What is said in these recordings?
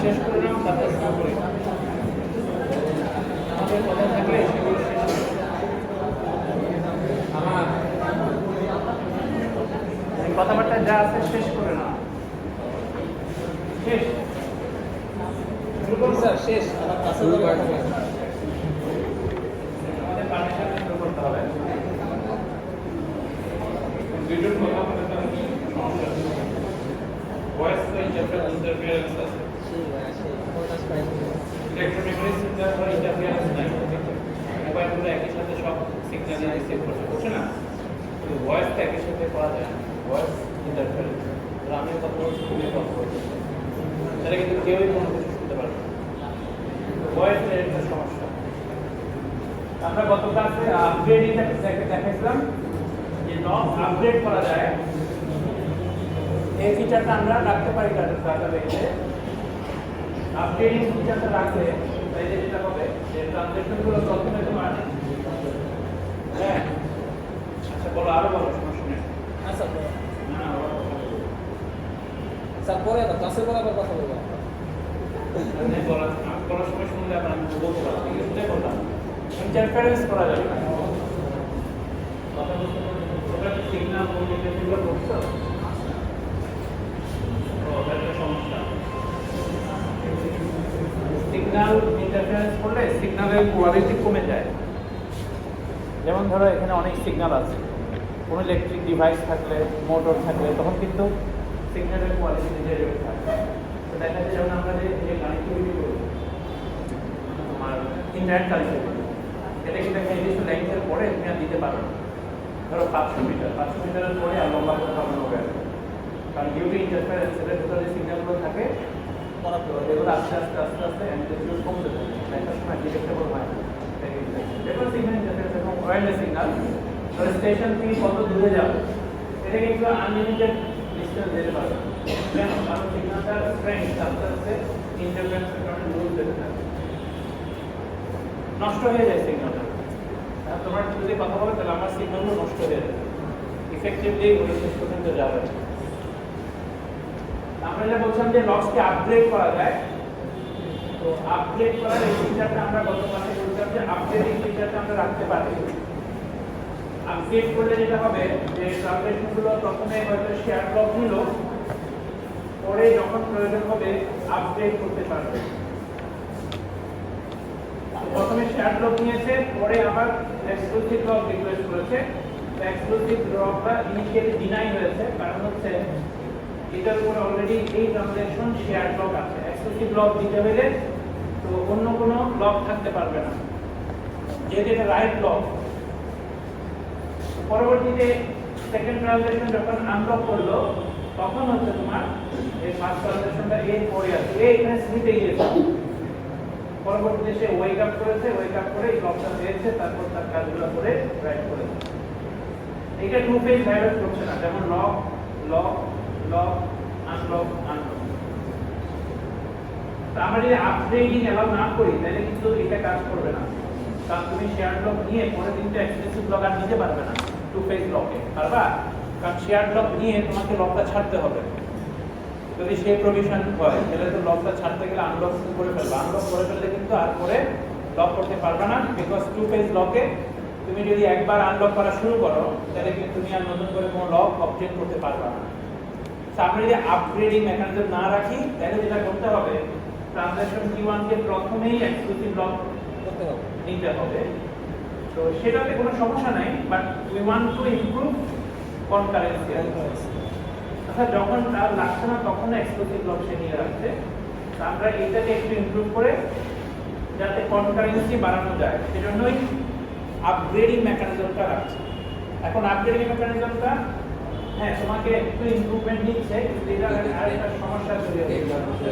শেষ করে নাও, তারপর শুরু করি। আমাদের কথা থাকলে সেগুলো শেষ আমার কথাবার্তা যা আছে শেষ করে নাও। শেষ স্যার, শেষ। আমাদের পারমিশন শুরু করতে হবে। ভিডিওর কথা বলতে পারি সমস্যা ভয়েস ইন্টারফারেন্স আছে, ইলেকট্রোমেমোরি সিগন্যাল বা ইন্টারফারেন্স নাই। মোবাইলগুলো একই সাথে সব সিগন্যাল রিসিভ করছে, বুঝছো না? কিন্তু ভয়েসটা একই সাথে করা যায় না, ভয়েস ইন্টারফারেন্স। আমি কথা বলছি, তুমি কথা বলছি, তাহলে কিন্তু কেউই কোনো কিছু শুনতে পারবে না। ভয়েসের একটা সমস্যা। আমরা গত ক্লাসে আপগ্রেডিং দেখাইছিলাম যে নব আপগ্রেড করা যায়। এই ফিচারটা আমরা রাখতে পারি ডাটাবেসে। আপগ্রেডিং ফিচারটা রাখলে তাইলে যেটা হবে যে ট্রানজ্যাকশনগুলো প্রথমে তোমার হ্যাঁ আচ্ছা বলো, আরো বলো, সমস্যা নেই। আচ্ছা না স্যার পরে আবার ক্লাসের পরে আবার কথা বলবো। বলার সময় শুনলে আবার আমি বলতে পারবো, এটাই বললাম ইন্টারফারেন্স করা যাবে না। কথা বলতে ওটা সিগন্যাল কমিউনিকেশনগুলো করছো, সমস্যা। সিগন্যাল ইন্টারফারেন্স করলে সিগন্যালের কোয়ালিটি কমে যায়। যেমন ধরো এখানে অনেক সিগন্যাল আছে, কোনো ইলেকট্রিক ডিভাইস থাকলে, মোটর থাকলে, তখন কিন্তু সিগন্যালের কোয়ালিটি নিজের থাকে। তো দেখা যায় যেমন আমরা যে কানেক্টিভিটি করি, আমার ইন্টারনেট কানেক্টিভিটি, এটা কিন্তু একটা নির্দিষ্ট লেন্থের পরে তুমি আর দিতে পারো না। ধরো 500 মিটারের পরে আর লম্বা করে পাঠানো হবে, কারণ ডিউটি ইন্টারফারেন্স এর ভিতরে যে সিগন্যালগুলো থাকে এগুলো আস্তে আস্তে আস্তে আস্তে অ্যাম্পলিটিউড কমতে থাকে, একটা সময় ডিটেক্টেবল হয় না। যেগুলো সিগন্যাল ইন্টারফারেন্স এবং ওয়্যারলেস সিগন্যাল, ধরো স্টেশন থেকে কত দূরে যাবে, এটা কিন্তু আনলিমিটেড ডিস্টেন্স যেতে পারবে না। কেন? কারণ সিগন্যালটার স্ট্রেংথ আস্তে আস্তে ইন্টারফারেন্সের কারণে লুজ যেতে থাকে, নষ্ট হয়ে যায় সিগন্যালটা। তোমার যদি কথা বলো তাহলে আমার সিগন্যালগুলো নষ্ট হয়ে যাবে, ইফেক্টিভলি ওই শেষ পর্যন্ত যাবে। আমরা যা বলছিলাম যে লসকে আপগ্রেড করা যায়, তো আপগ্রেড করার এই ফিচারটা আমরা গত ক্লাসে বলছিলাম যে আপগ্রেডিং ফিচারটা আমরা রাখতে পারি। আপগ্রেড করলে যেটা হবে যে ট্রানজ্যাকশনগুলো প্রথমে হয়তো শেয়ার ব্লক নিল, পরে যখন প্রয়োজন হবে আপগ্রেড করতে পারবে। প্রথমে শেয়ার ব্লক নিয়েছে, পরে আবার এক্সক্লুসিভ ব্লক রিকোয়েস্ট করেছে। এক্সক্লুসিভ ব্লকটা ইনিশিয়ালি ডিনাই হয়েছে, কারণ হচ্ছে এটার উপরে অলরেডি এই ট্রানজ্যাকশন শেয়ার ব্লক আছে। এক্সক্লুসিভ ব্লক দিতে হলে তো অন্য কোনো ব্লক থাকতে পারবে না, যেহেতু এটা রাইট ব্লক। পরবর্তীতে সেকেন্ড ট্রানজ্যাকশন যখন আনলক করলো তখন হচ্ছে তোমার এই ফার্স্ট ট্রানজ্যাকশনটা এর পরে আছে, এই এখানে স্লিপে গিয়েছে। পরবর্তীতে সে ওয়েক আপ করেছে, ওয়েক আপ করে এই ব্লকটা পেয়েছে, তারপর তার কাজগুলো করে রাইট করেছে। এটা টু পেজ ভাইরাস করছে না, যেমন lock lock lock unlock unlock. তো আমরা যদি আপগ্রেডিং অ্যালাউ না করি তাহলে কিন্তু এটা কাজ করবে না, কারণ তুমি শেয়ার ব্লক নিয়ে পরে কিন্তু এক্সক্লুসিভ ব্লক আর নিতে পারবে না টু পেজ ব্লকে, পারবা? কারণ শেয়ার ব্লক নিয়ে তোমাকে লকটা ছাড়তে হবে। যদি সেই প্রভিশন হয় তাহলে তো লকটা ছাড়তে গেলে আনলক করে ফেলবে, আনলক করে ফেললে কিন্তু আর পরে লক করতে পারবে না, বিকজ টু পেজ লকে তুমি যদি একবার আনলক করা শুরু করো তাহলে কিন্তু তুমি আর নতুন করে কোনো লক অবজেক্ট করতে পারবে না। তো আমরা যদি আপগ্রেডিং মেকানিজম না রাখি তাহলে যেটা করতে হবে, ট্রানজ্যাকশন T1 কে প্রথমেই এক্সক্লুসিভ ব্লক করতে হবে। নিতে হবে। তো সেটাতে কোনো সমস্যা নাই, but we want to improve concurrency. আচ্ছা, যখন তার লাগছে না তখন এক্সক্লুসিভ ব্লক সে নিয়ে রাখছে, তো আমরা এটাকে একটু ইমপ্রুভ করে যাতে কনকারেন্সি বাড়ানো যায় সেজন্যই আপগ্রেডিং মেকানিজমটা রাখছি। এখন আপগ্রেডিং মেকানিজমটা হ্যাঁ তোমাকে একটু ইমপ্রুভমেন্ট দিচ্ছে, কিন্তু এটা আরেকটা সমস্যা তৈরি হচ্ছে।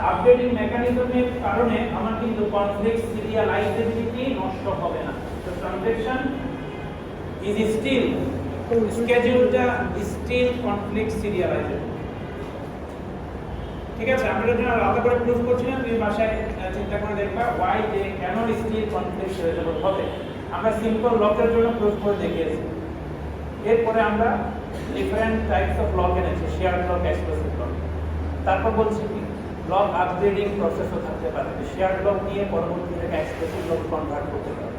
আপডেটিং মেকানিজমের কারণে আমার কিন্তু কনফ্লিক্ট সিরিয়ালাইজেবিলিটি নষ্ট হবে না। তো ট্রানজ্যাকশন ইজ স্টিল স্কেডিউলটা স্টিল কনফ্লিক্ট সিরিয়ালাইজেবল। ঠিক আছে, আমরা যদি আলাদা করে প্রুফ করছি না, তুমি বাসায় চিন্তা করে দেখবা ওয়াই যে কেন স্টিল কনফ্লিক্ট সিরিয়ালাইজেবল হবে। আমরা সিম্পল লকের জন্য প্রুফ করে দেখিয়েছি। এরপরে আমরা ডিফারেন্ট টাইপস অফ লক এনেছি, শেয়ার ব্লক, এক্সক্লুসিভ ব্লক। তারপর বলছি কি ব্লক আপগ্রেডিং প্রসেসও থাকতে পারে, শেয়ার ব্লক নিয়ে পরবর্তীতে এক্সক্লুসিভ ব্লক কনভার্ট করতে পারে।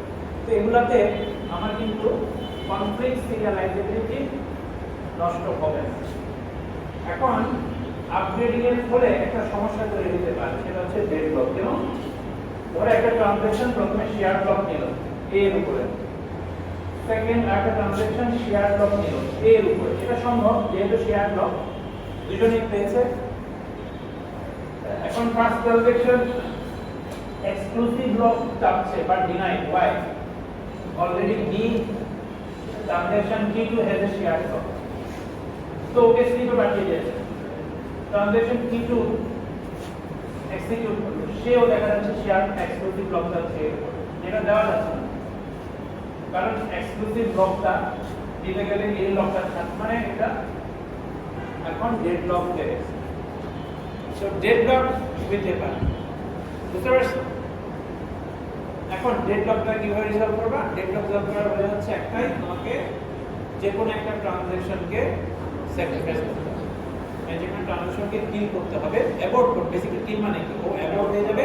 তো এগুলাতে আমার কিন্তু কনফ্লিক্ট সিরিয়ালাইজেবিলিটি নষ্ট হবে না। এখন আপগ্রেডিং এর ফলে একটা সমস্যা তৈরি হতে পারে, সেটা হচ্ছে ডেড ব্লক। যেমন ধরো একটা ট্রানজ্যাকশন প্রথমে শেয়ার ব্লক নিল এর উপরে, সেকেন্ড একটা ট্রানজ্যাকশন শেয়ার ব্লক নিল এর উপরে। এটা সম্ভব যেহেতু শেয়ার ব্লক দুজনেই পেয়েছে। এখন ফার্স্ট ট্রানজ্যাকশন এক্সক্লুসিভ ব্লক চাচ্ছে but denied, why? Already B transaction T2 has a share block, তো ওকে স্লিপে পাঠিয়ে দিয়েছে। ট্রানজ্যাকশন T2 এক্সিকিউট করলো, সেও দেখা যাচ্ছে শেয়ার এক্সক্লুসিভ ব্লক চাচ্ছে, যেটা দেওয়া যাচ্ছে না, কারণ এক্সক্লুসিভ ব্লকটা দিতে গেলে এই ব্লকটা থাকবে, মানে এটা এখন ডেড ব্লক হয়ে গেছে। সো ডেড ব্লক হইতে পারে, বুঝতে পারছো? এখন ডেড ব্লকটা কিভাবে রিজলভ করবা? ডেড ব্লক রিজলভ করার ওয়ে হচ্ছে একটাই, তোমাকে যে কোনো একটা ট্রানজ্যাকশনকে স্যাক্রিফাইস করতে হবে, যে কোনো ট্রানজ্যাকশনকে কিল করতে হবে, অ্যাবর্ট করতে। বেসিক্যালি কিল মানে কি? ও অ্যাবর্ট হয়ে যাবে,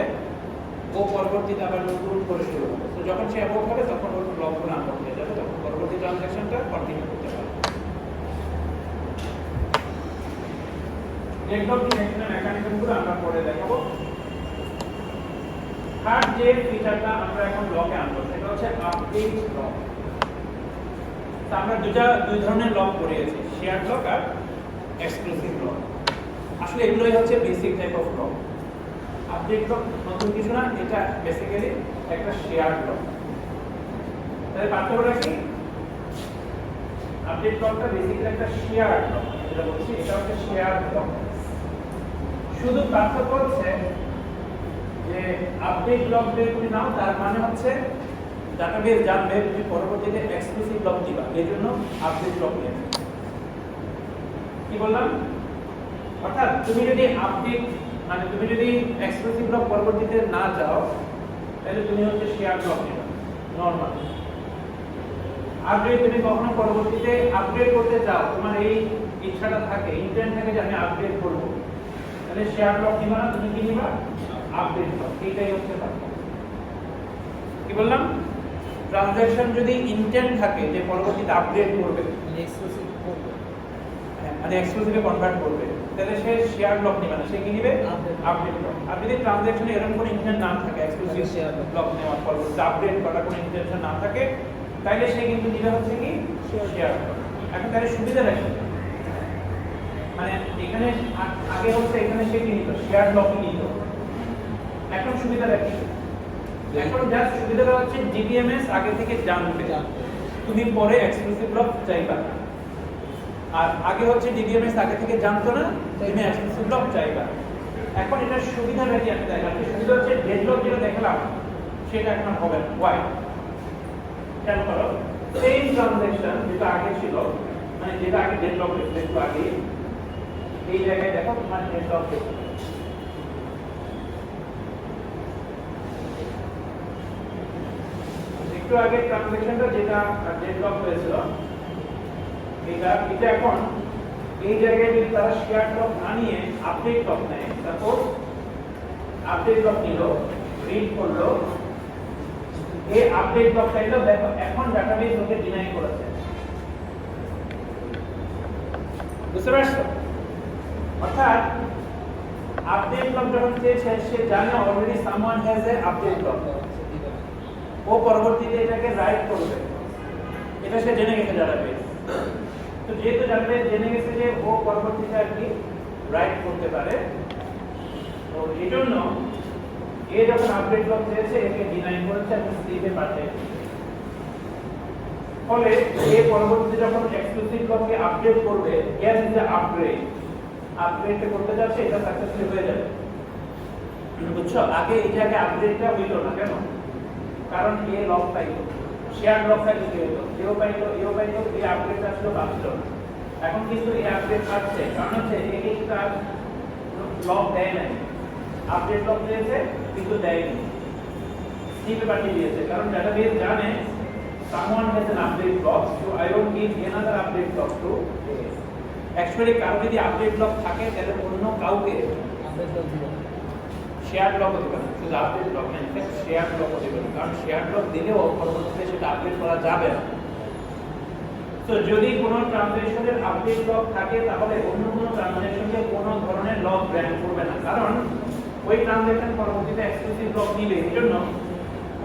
ও পরবর্তীতে আবার নতুন করে শুরু হবে। তো যখন সে অ্যাবর্ট হবে তখন ওর ব্লকগুলো আনলক হয়ে যাবে, তখন পরবর্তী ট্রানজ্যাকশনটা কন্টিনিউ করতে পারবে। ডেড ব্লক ডিটেকশনের মেকানিজমগুলো আমরা পরে দেখাবো। থার্ড যে ফিচারটা আমরা এখন লকে আনবো সেটা হচ্ছে আপডেট লক। তো আমরা দুই ধরনের লক করিয়েছি, শেয়ার লক আর এক্সক্লুসিভ লক। আসলে এগুলোই হচ্ছে basic type of lock. Update lock নতুন কিছু না, এটা বেসিক্যালি একটা শেয়ার লক। তাহলে পার্থক্যটা কি? আপডেট লকটা বেসিক্যালি একটা শেয়ার লক, যেটা বলছি এটা হচ্ছে শেয়ার লক। শুধু পার্থক্য হচ্ছে যে আপডেট ব্লক যদি তুমি নাও তার মানে হচ্ছে ডাটাবেস জানবে তুমি পরবর্তীতে এক্সক্লুসিভ ব্লক দিবা, এর জন্য আপডেট ব্লক নিয়ে। কি বললাম? অর্থাৎ তুমি যদি আপডেট মানে তুমি যদি এক্সক্লুসিভ ব্লক পরবর্তীতে না চাও তাহলে তুমি হচ্ছে শেয়ার ব্লক নিবা নরমাল। আর যদি তুমি কখনো পরবর্তীতে আপডেট করতে চাও, তোমার এই ইচ্ছাটা থাকে, ইন্টেন্ট থাকে যে আমি আপডেট করব, তাহলে শেয়ার ব্লক নিবা না, তুমি কি নিবা? Update block. এইটাই হচ্ছে পার্থক্য। কি বললাম? ট্রানজ্যাকশন যদি ইন্টেন্ট থাকে যে পরবর্তীতে আপডেট করবে, এক্সক্লুসিভ করবে, মানে এক্সক্লুসিভে কনভার্ট করবে, তাহলে সে শেয়ার ব্লক নিবে না, সে কি নিবে? Update block. আর যদি ট্রানজ্যাকশনে এরকম কোনো ইন্টেন্ট না থাকে এক্সক্লুসিভ ব্লক নেওয়ার পরবর্তীতে আপডেট করার কোনো ইন্টেনশন না থাকে, তাহলে সে কিন্তু নিবে হচ্ছে কি শেয়ার ব্লক। এখন তাহলে সুবিধাটা কি? মানে এখানে আগে হচ্ছে এখানে সে কি নিত শেয়ার লকই নিত। এখন সুবিধাটা কি? এখন জাস্ট সুবিধাটা হচ্ছে জিডিএমএস আগে থেকে জানবে, তুমি পরে এক্সক্লুসিভ লক চাইবা। আর আগে হচ্ছে ডিডিএমএস আগে থেকে জানতো না, তুমি এক্সক্লুসিভ লক চাইবা। এখন এটা সুবিধাটা কি আমি দেখাচ্ছি, সুবিধা হচ্ছে ডেডলক যেটা দেখালাম সেটা এখন আর হবে না। ওয়াই? খেয়াল করো, সেম ট্রানজ্যাকশন যেটা আগে ছিল, মানে যেটা আগে ডেডলক ছিল একটু আগে, এই জায়গায় দেখো তোমার ডেডলক দেখো, একটু আগে ট্রানজ্যাকশনটা যেটা ডেডলক হয়েছিল এটা এখন এই জায়গায় যদি তারা শেয়ার লক না নিয়ে আপডেট লক নেয়, সাপোজ আপডেট লক নিল, রিড করলো, এই আপডেট লক চাইলো, দেখো এখন ডাটাবেস ওকে ডিনাই করেছে। বুঝতে পারছো? অর্থাৎ আপডেট লক যখন চেয়েছে সে জানে already someone has a update lock, ও পরবর্তীতে এটাকে রাইট করবে, এটা সে জেনে গেছে ডাটাবেস। তো যেহেতু ডাটাবেস জেনে গেছে যে ও পরবর্তীতে আর কি রাইট করতে পারে, তো এই জন্য এ যখন আপডেট লক চেয়েছে একে ডিনাই করেছে এবং স্লিপে পাঠিয়েছে। ফলে এ পরবর্তীতে যখন এক্সক্লুসিভ লককে আপডেট করবে, গ্যাস ইজ আপগ্রেড করতে যাচ্ছে, এটা সাকসেসফুল হয়ে যাবে। বুঝছো? আগে এই জায়গায় আপডেটটা হইতো না, কেন? কারণ এ লক পাইতো, শেয়ার লক পাইতো, এও পাইতো, এই আপডেট আসলো বাঁচলো না। এখন কিন্তু এই আপডেট পাচ্ছে, কারণ হচ্ছে একে তার লক দেয় নাই, আপডেট লক দিয়েছে কিন্তু দেয়নি, স্লিপে পাঠিয়ে দিয়েছে। কারণ ডাটাবেস জানে someone has an update block, so I don't need another update block to actually কারো যদি আপডেট ব্লক থাকে তাহলে অন্য কাউকে শেয়ার ব্লক দিবে না, শুধু আপডেট ব্লক না, ইনফ্যাক্ট শেয়ার ব্লক দিবে না, কারণ শেয়ার ব্লক দিলেও পরবর্তীতে সেটা আপডেট করা যাবে না। তো যদি কোনো ট্রানজাকশনের আপডেট ব্লক থাকে তাহলে অন্য কোনো ট্রানজাকশনকে কোনো ধরনের লক গ্র্যান্ট করবে না, কারণ ওই ট্রানজাকশন পরবর্তীতে এক্সক্লুসিভ ব্লক নিবে, এই জন্য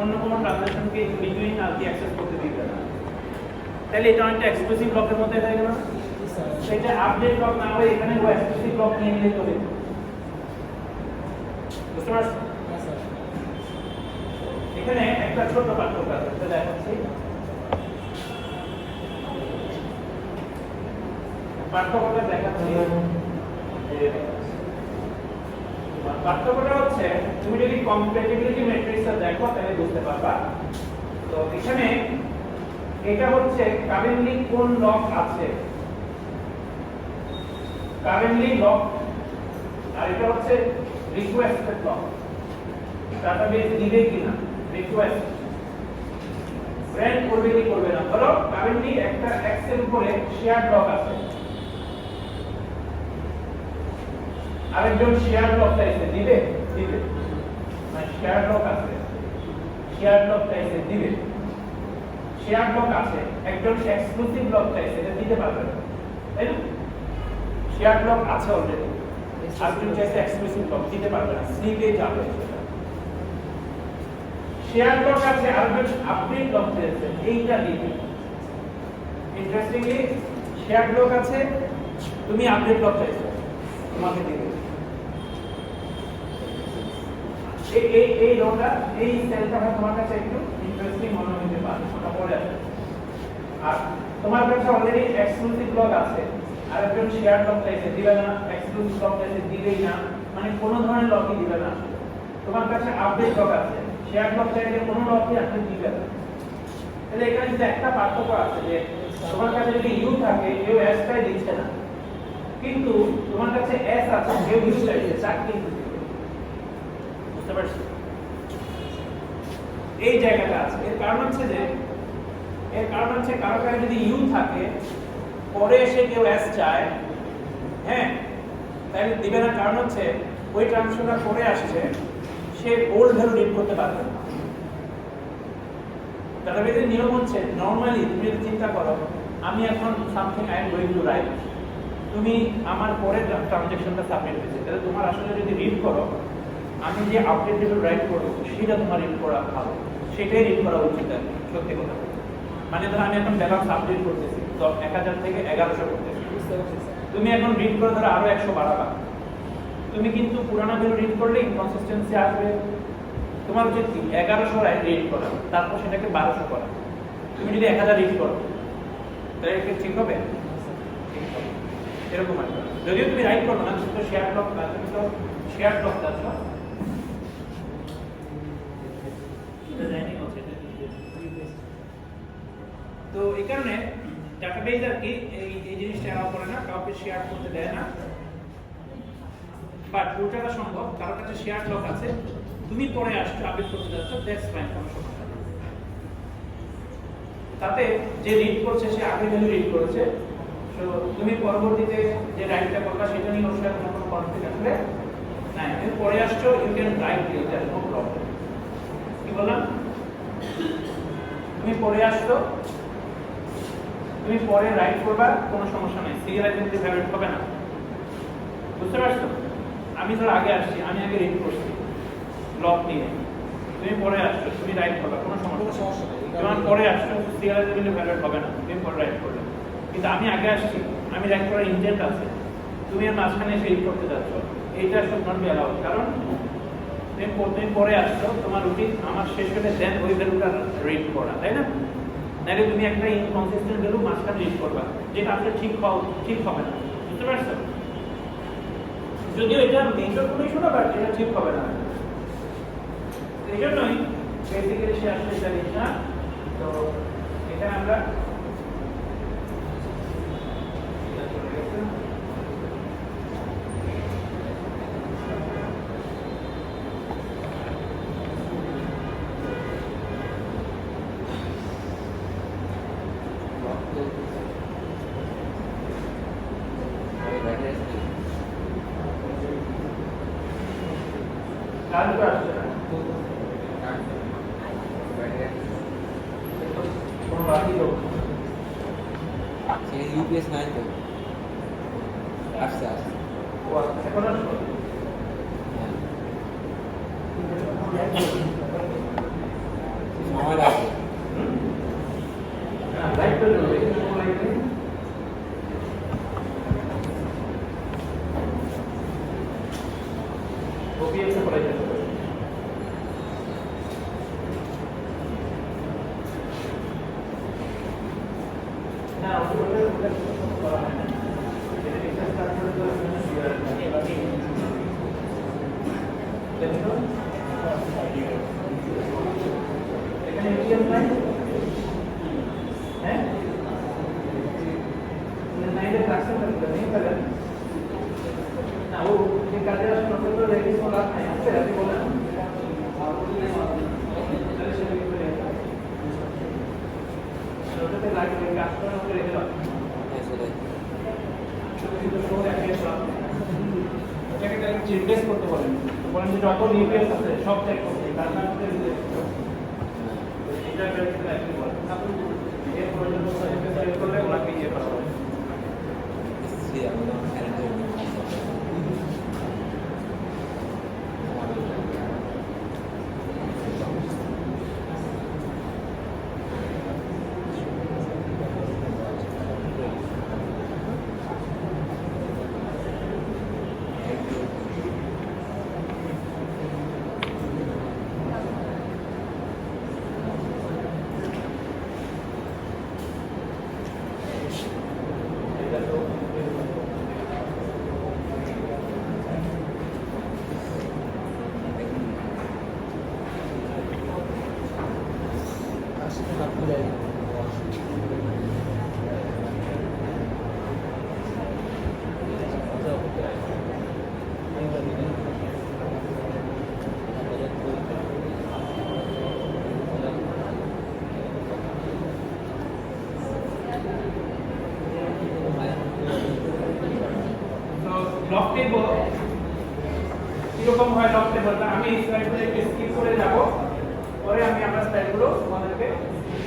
অন্য কোনো ট্রানজাকশনকে বিটুইন আর কি অ্যাক্সেস করতে দিবে না। তাহলে এটা একটা এক্সক্লুসিভ ব্লকের মধ্যে হয়ে গেল না? সেটা আপডেট ব্লক না হয়ে এখানে ও এক্সক্লুসিভ ব্লক নিয়ে নিলে চলে। বুঝতে পারছো? এখানে একটা ছোট পার্থক্য আছে, সেটা দেখাচ্ছি। পার্থক্যটা দেখাচ্ছি। পার্থক্যটা হচ্ছে তুমি যদি কম্প্যাটিবিলিটি ম্যাট্রিক্সটা দেখো তাহলে বুঝতে পারবা। তো এখানে এটা হচ্ছে কারেন্টলি কোন লক আছে, কারেন্টলি লক, আর এটা হচ্ছে রিকোয়েস্টেড লক, ডাটাবেস দিবে কিনা, রিকোয়েস্ট গ্র্যান্ট করবে কি করবে না। ধরো কারেন্টলি একটা এক্স এর উপরে শেয়ার লক আছে, আরেকজন শেয়ার লক চাইছে, দিবে? দিবে। মানে শেয়ার লক আছে, শেয়ার লক চাইছে, দিবে। শেয়ার লক আছে, একজন এক্সক্লুসিভ লক চাইছে, এটা দিতে পারবে না, তাই না? শেয়ার লক আছে অলরেডি, আরেকজন চাইছে এক্সক্লুসিভ লক, দিতে পারবে না, স্লিপে যাবে। শেয়ার লক আছে, আরেকজন আপডেট লক চাইছে, এইটা দিবে। ইন্টারেস্টিংলি শেয়ার লক আছে, তুমি আপডেট লক চাইছো, তোমাকে দিবে। এই রোটা, এই সেলটা তোমার কাছে একটু ইন্টারেস্টিং মনে হতে পারে, ওটা পরে আসবে। আর তোমার কাছে অলরেডি এক্সক্লুসিভ লক আছে, আরেকজন শেয়ার লক চাইছে, দিবে না, এক্সক্লুসিভ লক চাইছে, দিবেই না, মানে কোনো ধরনের লকই দিবে না। তোমার কাছে আপডেট লক আছে, শেয়ার লক চাইলে কোনো লকই আপনি দিবে না। তাহলে এখানে কিন্তু একটা পার্থক্য আছে যে তোমার কাছে যদি ইউ থাকে কেউ এস টাই দিচ্ছে না, কিন্তু তোমার কাছে এস আছে কেউ ইউ চাইছে, চার কিন্তু বুঝতে পারছো? এই জায়গাটা আছে। এর কারণ হচ্ছে কারো কাছে যদি ইউ থাকে পরে এসে কেউ এস চায়, হ্যাঁ, তাহলে দিবে না। কারণ হচ্ছে ওই ট্রানজাকশনটা পরে আসছে, সে ওল্ড ভ্যালু রিড করতে পারবে না। ডাটাবেসের নিয়ম হচ্ছে নরমালি তুমি যদি চিন্তা করো, আমি এখন something I am going to right, তুমি আমার পরে ট্রানজাকশনটা সাবমিট হয়েছে, তাহলে তোমার আসলে যদি রিড করো, আমি যে আপডেট টেবিল রাইট করবো সেটা তোমার রিড করা ভালো, সেটাই রিড করা উচিত আর কি, সত্যি কথা। মানে ধরো আমি এখন ব্যালেন্স আপডেট করতেছি, তো 1000 থেকে 1100 করতেছি, তো তুমি এখন রিড করে ধরো আরো 100 বাড়াবা, তুমি কিন্তু পুরানো ভ্যালু রিড করলে ইনকনসিস্টেন্সি আসবে। তোমার উচিত কি 1100 রিড করা, তারপর সেটাকে 1200 করা। তুমি যদি 1000 রিড করো তাহলে এটা ঠিক হবে? ঠিক হবে। এরকম একটা যদিও তুমি রাইট করো না, তুমি তো শেয়ার ব্লক না, তুমি তো শেয়ার ব্লক যাচ্ছ। তো এই কারণে ডাটাবেজ আর কি এই জিনিসটা অ্যালাউ করে না, কাউকে শেয়ার করতে দেয় না। বাট পুরোটা সম্ভব, কারোর কাছে শেয়ার লক আছে, তুমি পরে আসছো আপডেট করতে যাচ্ছ, দ্যাটস ফাইন, কোনো সমস্যা নেই। তাতে যে রিড করছে সে আগে ভ্যালু রিড করেছে, তো তুমি পরবর্তীতে যে রাইটটা করবা সেটা নিয়ে ওর সাথে কোনো কনফ্লিক্ট আসলে নাই। তুমি পরে আসছো, you can write it, that's no problem. কি বললাম? তুমি পরে আসছো, তুমি পরে রাইট করবা, কোনো সমস্যা নাই, সিরিয়ালাইজেবিলিটি ভ্যালিড হবে না। বুঝতে পারছো? আমি ধর আগে আসছি, আমি আগে রিড করছি লক নিয়ে, তুমি পরে আসছো, তুমি রাইট করবা, কোনো সমস্যা নেই। তোমার পরে আসছো, সিরিয়ালাইজেবিলিটি ভ্যালিড হবে না, তুমি পরে রাইট করলে। কিন্তু আমি আগে আসছি, আমি রাইট করার ইনটেন্ট আছে, তুমি এর মাঝখানে এসে রিড করতে যাচ্ছ, এইটা শুড নট বি অ্যালাউড। কারণ তুমি পরে আসছো, তোমার উচিত আমার শেষ হলে দেন ওই ভ্যালুটা রিড করা, তাই না? নাহলে তুমি একটা ইনকনসিস্টেন্ট ভ্যালু মাঝখানে রিড করবা, যেটা আসলে ঠিক হবে না। বুঝতে পারছো? যদিও এটা মেজর কোনো ইস্যু না, বাট এটা ঠিক হবে না। এই জন্যই বেসিক্যালি সে আসলে জানি না। তো এটা আমরা কাজ করে আসছে না, কোনো বাকি লোক ইউপিএস নাই তো আসছে আসছে ও আচ্ছা, এখন আসলো। সময় লাগবে। লাইট করে দেবো, এখানে কোনো লাইট নেই। ওপিএসে করা যেতে পারে। না, ওটা করা হয় না। এটা একটা স্টার্ট করে দেওয়ার জন্য শিয়ার থাকে, বাকি দেখো এখানে এটিএম নাই, হ্যাঁ নাইলে ক্লাসে থাকবে নেই তাহলে না, ও যে কাজে আসলে ওকে তো রেডি করা নাই, আছে আপনি বলেন তাহলে সেটা কি করে ওটাতে লাগবে, কাজ করার মধ্যে রেখে দাও। ওটাকে তাহলে চেঞ্জেস করতে বলেন, বলেন যে যত নিউক্লিয়াস আছে সব চেক করতে, তার মধ্যে এটা বের একই বলেন। এর পর্যন্ত সেট করলে ওনাকে ইয়ে করা হবে। লক টেবল কিরকম হয়? লক টেবলটা আমি এই স্লাইডগুলো একটু স্কিপ করে যাব, পরে আমি আমার স্লাইডগুলো তোমাদেরকে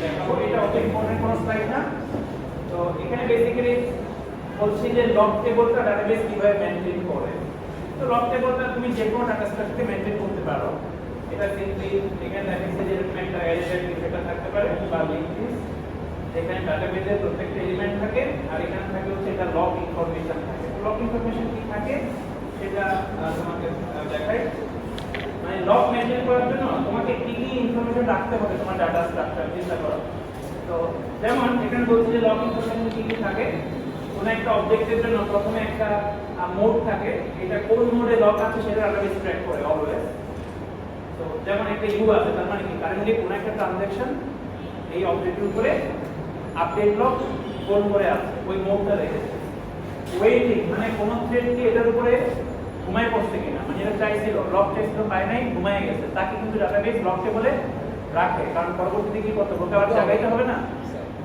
দেখাবো। এটা অত ইম্পর্টেন্ট কোনো স্লাইড না। তো এখানে বেসিক্যালি বলছি যে লক টেবলটা ডাটাবেস কিভাবে মেইনটেইন করে। তো লক টেবলটা তুমি যে কোনো ডাটা স্ট্রাকচারে মেইনটেইন করতে পারো। এটা সিম্পলি এখানে দেখা যে এরকম একটা অ্যারে ডেটা থাকতে পারে বা লিঙ্ক লিস্ট, এখানে ডাটাবেসের প্রত্যেকটা এলিমেন্ট থাকে, আর এখানে থাকে হচ্ছে এটা লগ ইনফরমেশন থাকে। লক ইনফরমেশন কি থাকে সেটা তোমাকে দেখাই। মানে লক মেনটেন করার জন্য তোমাকে কি কি ইনফরমেশন রাখতে হবে তোমার ডাটা স্ট্রাকচার চিন্তা করো। তো যেমন এখানে বলছি যে লক ইনফরমেশন কি কি থাকে, কোন একটা অবজেক্টের জন্য প্রথমে একটা মোড থাকে, এটা কোন মোডে লক আছে সেটা ডাটাবেস ট্র্যাক করে অলওয়েজ। তো যেমন একটা ইউ আছে, তার মানে কি কারেন্টলি কোন একটা ট্রানজাকশন এই অবজেক্টের উপরে আপডেট লক কোন করে আছে ওই মোডটা রেখেছে। ওয়েটিং মানে কোন থ্রেড কি এটার উপরে ঘুমায় পড়ছে কিনা, মানে এটা চাইছিল লক চাইছিল পায় নাই ঘুমায় গেছে, তাকে কিন্তু ডাটাবেস লক টেবলে রাখে, কারণ পরবর্তীতে কি করতে হবে আবার জাগাইতে হবে না,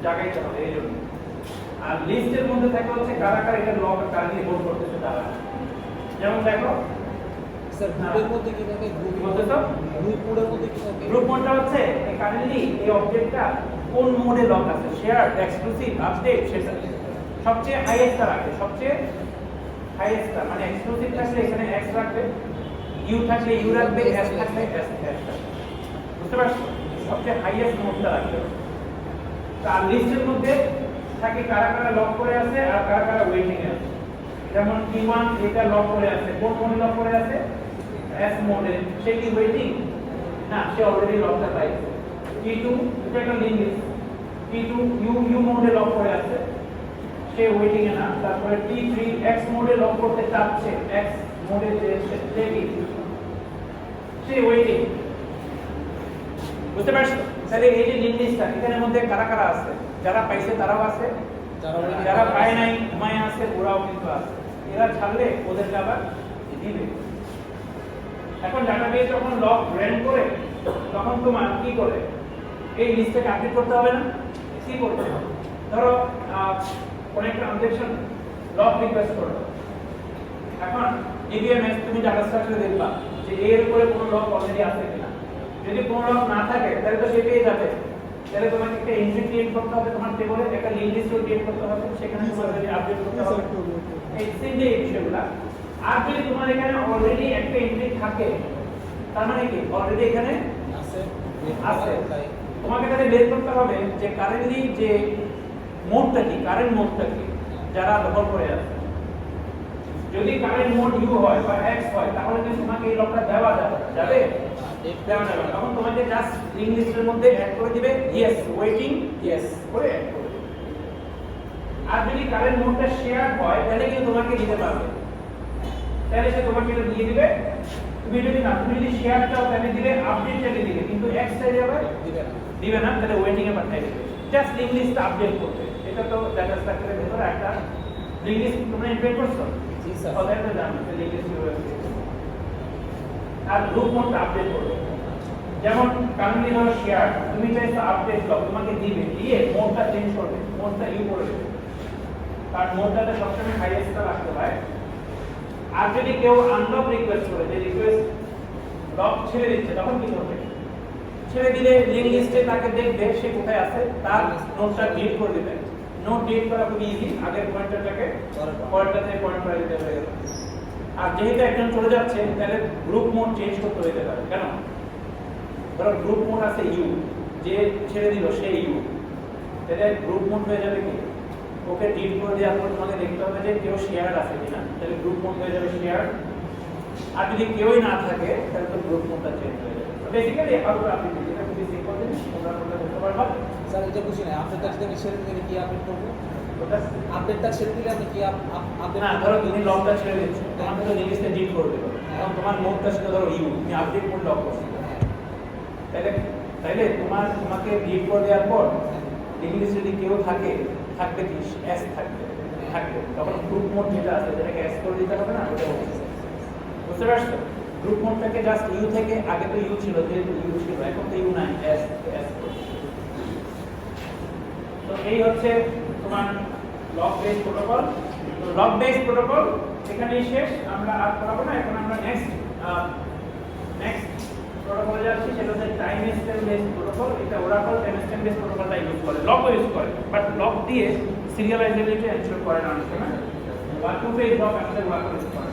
জাগাইতে হবে এই জন্য। আর লিস্টের মধ্যে থাকে হচ্ছে কারা কারা এটা লক কারেন্টলি হোল্ড করতেছে তারা। যেমন দেখো স্যার গ্রুপের মধ্যে কি থাকে, গ্রুপ বলতে তো গ্রুপের মধ্যে কি থাকে, গ্রুপ মোডটা হচ্ছে কারেন্টলি এই অবজেক্টটা কোন মোডে লক আছে, শেয়ার, এক্সক্লুসিভ, আপডেট, সেটা সবচেয়ে হাইয়েস্টটা রাখে, সবচেয়ে হাইয়েস্টটা মানে এক্সক্লুসিভ থাকলে এখানে এক্স রাখবে, ইউ থাকলে ইউ রাখবে, এস থাকলে এস রাখবে, বুঝতে পারছো? সবচেয়ে হাইয়েস্ট মোডটা রাখবে। আর লিস্টের মধ্যে থাকে কারা কারা লক করে আছে আর কারা কারা ওয়েটিং এ আছে। যেমন T1 এটা লক করে আছে, কোন মোডে লক করে আছে, এস মোডে, সে কি ওয়েটিং না, সে অলরেডি লকটা পাইছে। T2 এটা একটা লিঙ্ক লিস্ট, T2 ইউ মোডে লক করে আছে, সে ওয়েটিং এ না। তারপরে T3 এক্স মোডে লক করতে চাচ্ছে, এক্স মোডে যে সে কি সে ওয়েটিং, বুঝতে পারছো? তাহলে এই যে লিঙ্ক লিস্টটা এখানের মধ্যে কারা কারা আছে, যারা পাইছে তারাও আছে, যারা পায় নাই ঘুমায় আছে ওরাও কিন্তু আছে। এরা ছাড়লে ওদেরকে আবার দিবে। এখন ডাটাবেস যখন লক গ্র্যান্ড করে তখন তোমার কি করে এই লিস্টটাকে আপডেট করতে হবে না, কি করতে হবে? ধরো কোন একটা ট্রানজাকশন লক রিকোয়েস্ট করলো, এখন ডিবিএমএস তুমি ডাটা স্ট্রাকচারে দেখবা যে এর উপরে কোনো লক অলরেডি আছে কিনা। যদি কোনো লক না থাকে তাহলে তো সে পেয়ে যাবে, তাহলে তোমাকে একটা এন্ট্রি ক্রিয়েট করতে হবে, তোমার টেবলে একটা লিঙ্ক লিস্ট ক্রিয়েট করতে হবে, সেখানে তোমাকে আপডেট করতে হবে এই সিঙ্গেল এই বিষয়গুলো। আর যদি তোমার এখানে অলরেডি একটা এন্ট্রি থাকে তার মানে কি অলরেডি এখানে আছে, তোমাকে তাহলে বের করতে হবে যে কারেন্টলি যে মোডটা কি, কারেন্ট মোডটা কি যারা দখল করে আছে। যদি কারেন্ট মোড ইউ হয় বা এক্স হয় তাহলে কি তোমাকে এই লকটা দেওয়া যাবে দেওয়া যাবে। তখন তোমাকে জাস্ট লিঙ্ক লিস্টের মধ্যে অ্যাড করে দিবে ইয়েস ওয়েটিং ইয়েস করে অ্যাড করে দিবে। আর যদি কারেন্ট মোডটা শেয়ার হয় তাহলে কি তোমাকে দিতে পারবে, তাহলে সে তোমাকে এটা দিয়ে দিবে। তুমি যদি শেয়ার চাও তাহলে দিবে, আপডেট চাইলে দিবে, কিন্তু এক্স চাইলে আবার দিবে না, তাহলে ওয়েটিং এ পাঠিয়ে দিবে। জাস্ট লিঙ্ক লিস্ট আপডেট করবে। এটা তো ডাটা স্ট্রাকচারের ভিতরে একটা লিঙ্ক লিস্ট তোমরা ইনক্লুড করছো। জি স্যার, ওদের তো জানো যে লিঙ্ক লিস্ট আর গ্রুপ মোডটা আপডেট করবে। যেমন কারেন্টলি ধরো শেয়ার, তুমি চাইছো আপডেট লক, তোমাকে দিবে, দিয়ে মোডটা চেঞ্জ করবে, মোডটা ইউ করে দেবে, কারণ মোডটাতে সবসময় হাইয়েস্টটা রাখতে হয়। আর যদি কেউ আনলক রিকোয়েস্ট করে, যে রিকোয়েস্ট লক ছেড়ে দিচ্ছে, তখন কি করবে? ছেড়ে দিলে লিঙ্ক লিস্টে তাকে দেখবে সে কোথায় আছে, তার নোটটা ডিলিট করে দিবে। নোট ডিলিট করা খুব ইজি, আগের পয়েন্টারটাকে পয়েন্টারতে পয়েন্ট করে দিতে হয়ে গেল। আর যেহেতু একজন চলে যাচ্ছে তাহলে গ্রুপ মোড চেঞ্জ করতে হতে পারে। কেন? ধরো গ্রুপ মোড আছে ইউ, যে ছেড়ে দিল সে ইউ, তাহলে গ্রুপ মোড হয়ে যাবে কি, ওকে ডিলিট করে দেওয়ার পর তোমাকে দেখতে হবে যে কেউ শেয়ার আছে কিনা, তাহলে গ্রুপ মোড হয়ে যাবে শেয়ার। আর যদি কেউই না থাকে তাহলে তো গ্রুপ মোডটা চেঞ্জ হয়ে যাবে। তো বেসিক্যালি এভাবে আপনি যেটা খুবই সিম্পল জিনিস তোমরা করতে পারবা। স্যার এটা বুঝি না, আপডেটটা যদি আমি ছেড়ে দিলে কি আপডেট করবো? ওটা আপডেটটা ছেড়ে দিলে আমি কি আপডেট না, ধরো তুমি লকটা ছেড়ে দিচ্ছ, তোমাকে তো লিস্টে ডিলিট করে দেবে, এখন তোমার নোটটা ছিল ধরো ইউ, তুমি আপডেট মোড লক করছো, তাইলে তোমাকে ডিলিট করে দেওয়ার পর লিস্টে যদি কেউ থাকে, থাকবে কি এস থাকবে, তখন গ্রুপ মোড যেটা আছে যেটাকে এস করে দিতে হবে না, ওটা হচ্ছে, বুঝতে পারছো? গ্রুপ মোডটাকে জাস্ট ইউ থেকে, আগে তো ইউ ছিল, যেহেতু ইউ ছিল, এখন তো ইউ নাই, এস এস। তো এই হচ্ছে তোমার লক বেস প্রোটোকল। তো লক বেস প্রোটোকল এখানেই শেষ, আমরা আর পড়াবো না। এখন আমরা নেক্সট প্রোটোকলে যাচ্ছি, সেটা হচ্ছে টাইম স্ট্যাম্প বেস প্রোটোকল। এটা ওরাকল টাইম স্ট্যাম্প বেস প্রোটোকলটা ইউজ করে, লক ইউজ করে, বাট লক দিয়ে সিরিয়ালাইজেবিলিটি এনশিওর করে না অনেক সময়, বা টু ফেজ লক আসলে ওরাকল ইউজ করে।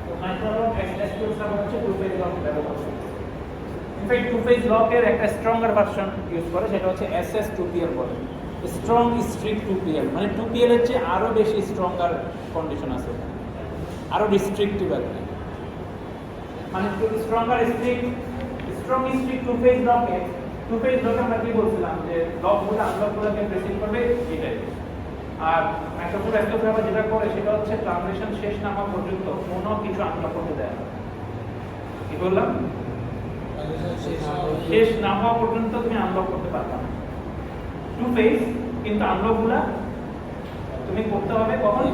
তো মাইক্রোলক এক্সটেন্সিভ সার্ভার হচ্ছে টু ফেজ লক ব্যবহার করে। ইনফ্যাক্ট টু ফেজ লকের একটা স্ট্রঙ্গার ভার্সন ইউজ করে, সেটা হচ্ছে SS2PL বলে। স্ট্রং স্ট্রিক্ট 2PL, মানে 2PL এর চেয়ে আরও বেশি স্ট্রঙ্গার কন্ডিশন আছে ওখানে, আরও রিস্ট্রিক্টিভ আর কি। মানে স্ট্রং স্ট্রিক্ট টু ফেজ লকে আমরা কি বলছিলাম যে লকগুলো আনলকগুলোকে প্রেসিং করবে এটাই। আর মাইক্রোসফট আবার যেটা করে সেটা হচ্ছে ট্রানজাকশন শেষ না হওয়া পর্যন্ত কোনো কিছু আনলক করতে দেয় না। কি বললাম? শেষ না হওয়া পর্যন্ত তুমি আনলক করতে পারবে না। টু ফেজ, কিন্তু আনলকগুলো তুমি করতে হবে কখন?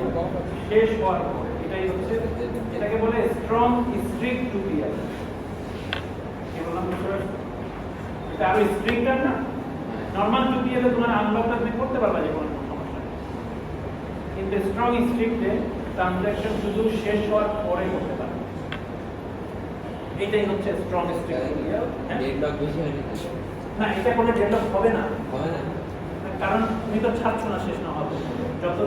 শেষ হওয়ার পরে। এটাই হচ্ছে, এটাকে বলে স্ট্রং স্ট্রিক্ট 2PL। কি বললাম? এটা আরো স্ট্রিক্টার না? নরমাল 2PL এ তোমার আনলকটা তুমি করতে পারবা যে কোনো সমস্যা নেই, কিন্তু স্ট্রং স্ট্রিক্টে ট্রানজাকশন শুধু শেষ হওয়ার পরে করতে পারবে। এটাই হচ্ছে স্ট্রং স্ট্রিক্ট 2PL। ডেডলক বেশি হয় না, এটা কোনো ডেডলক হবে না, হবে না, কারণ তুমি তো ছাড়ছো না শেষ না হওয়া পর্যন্ত। যত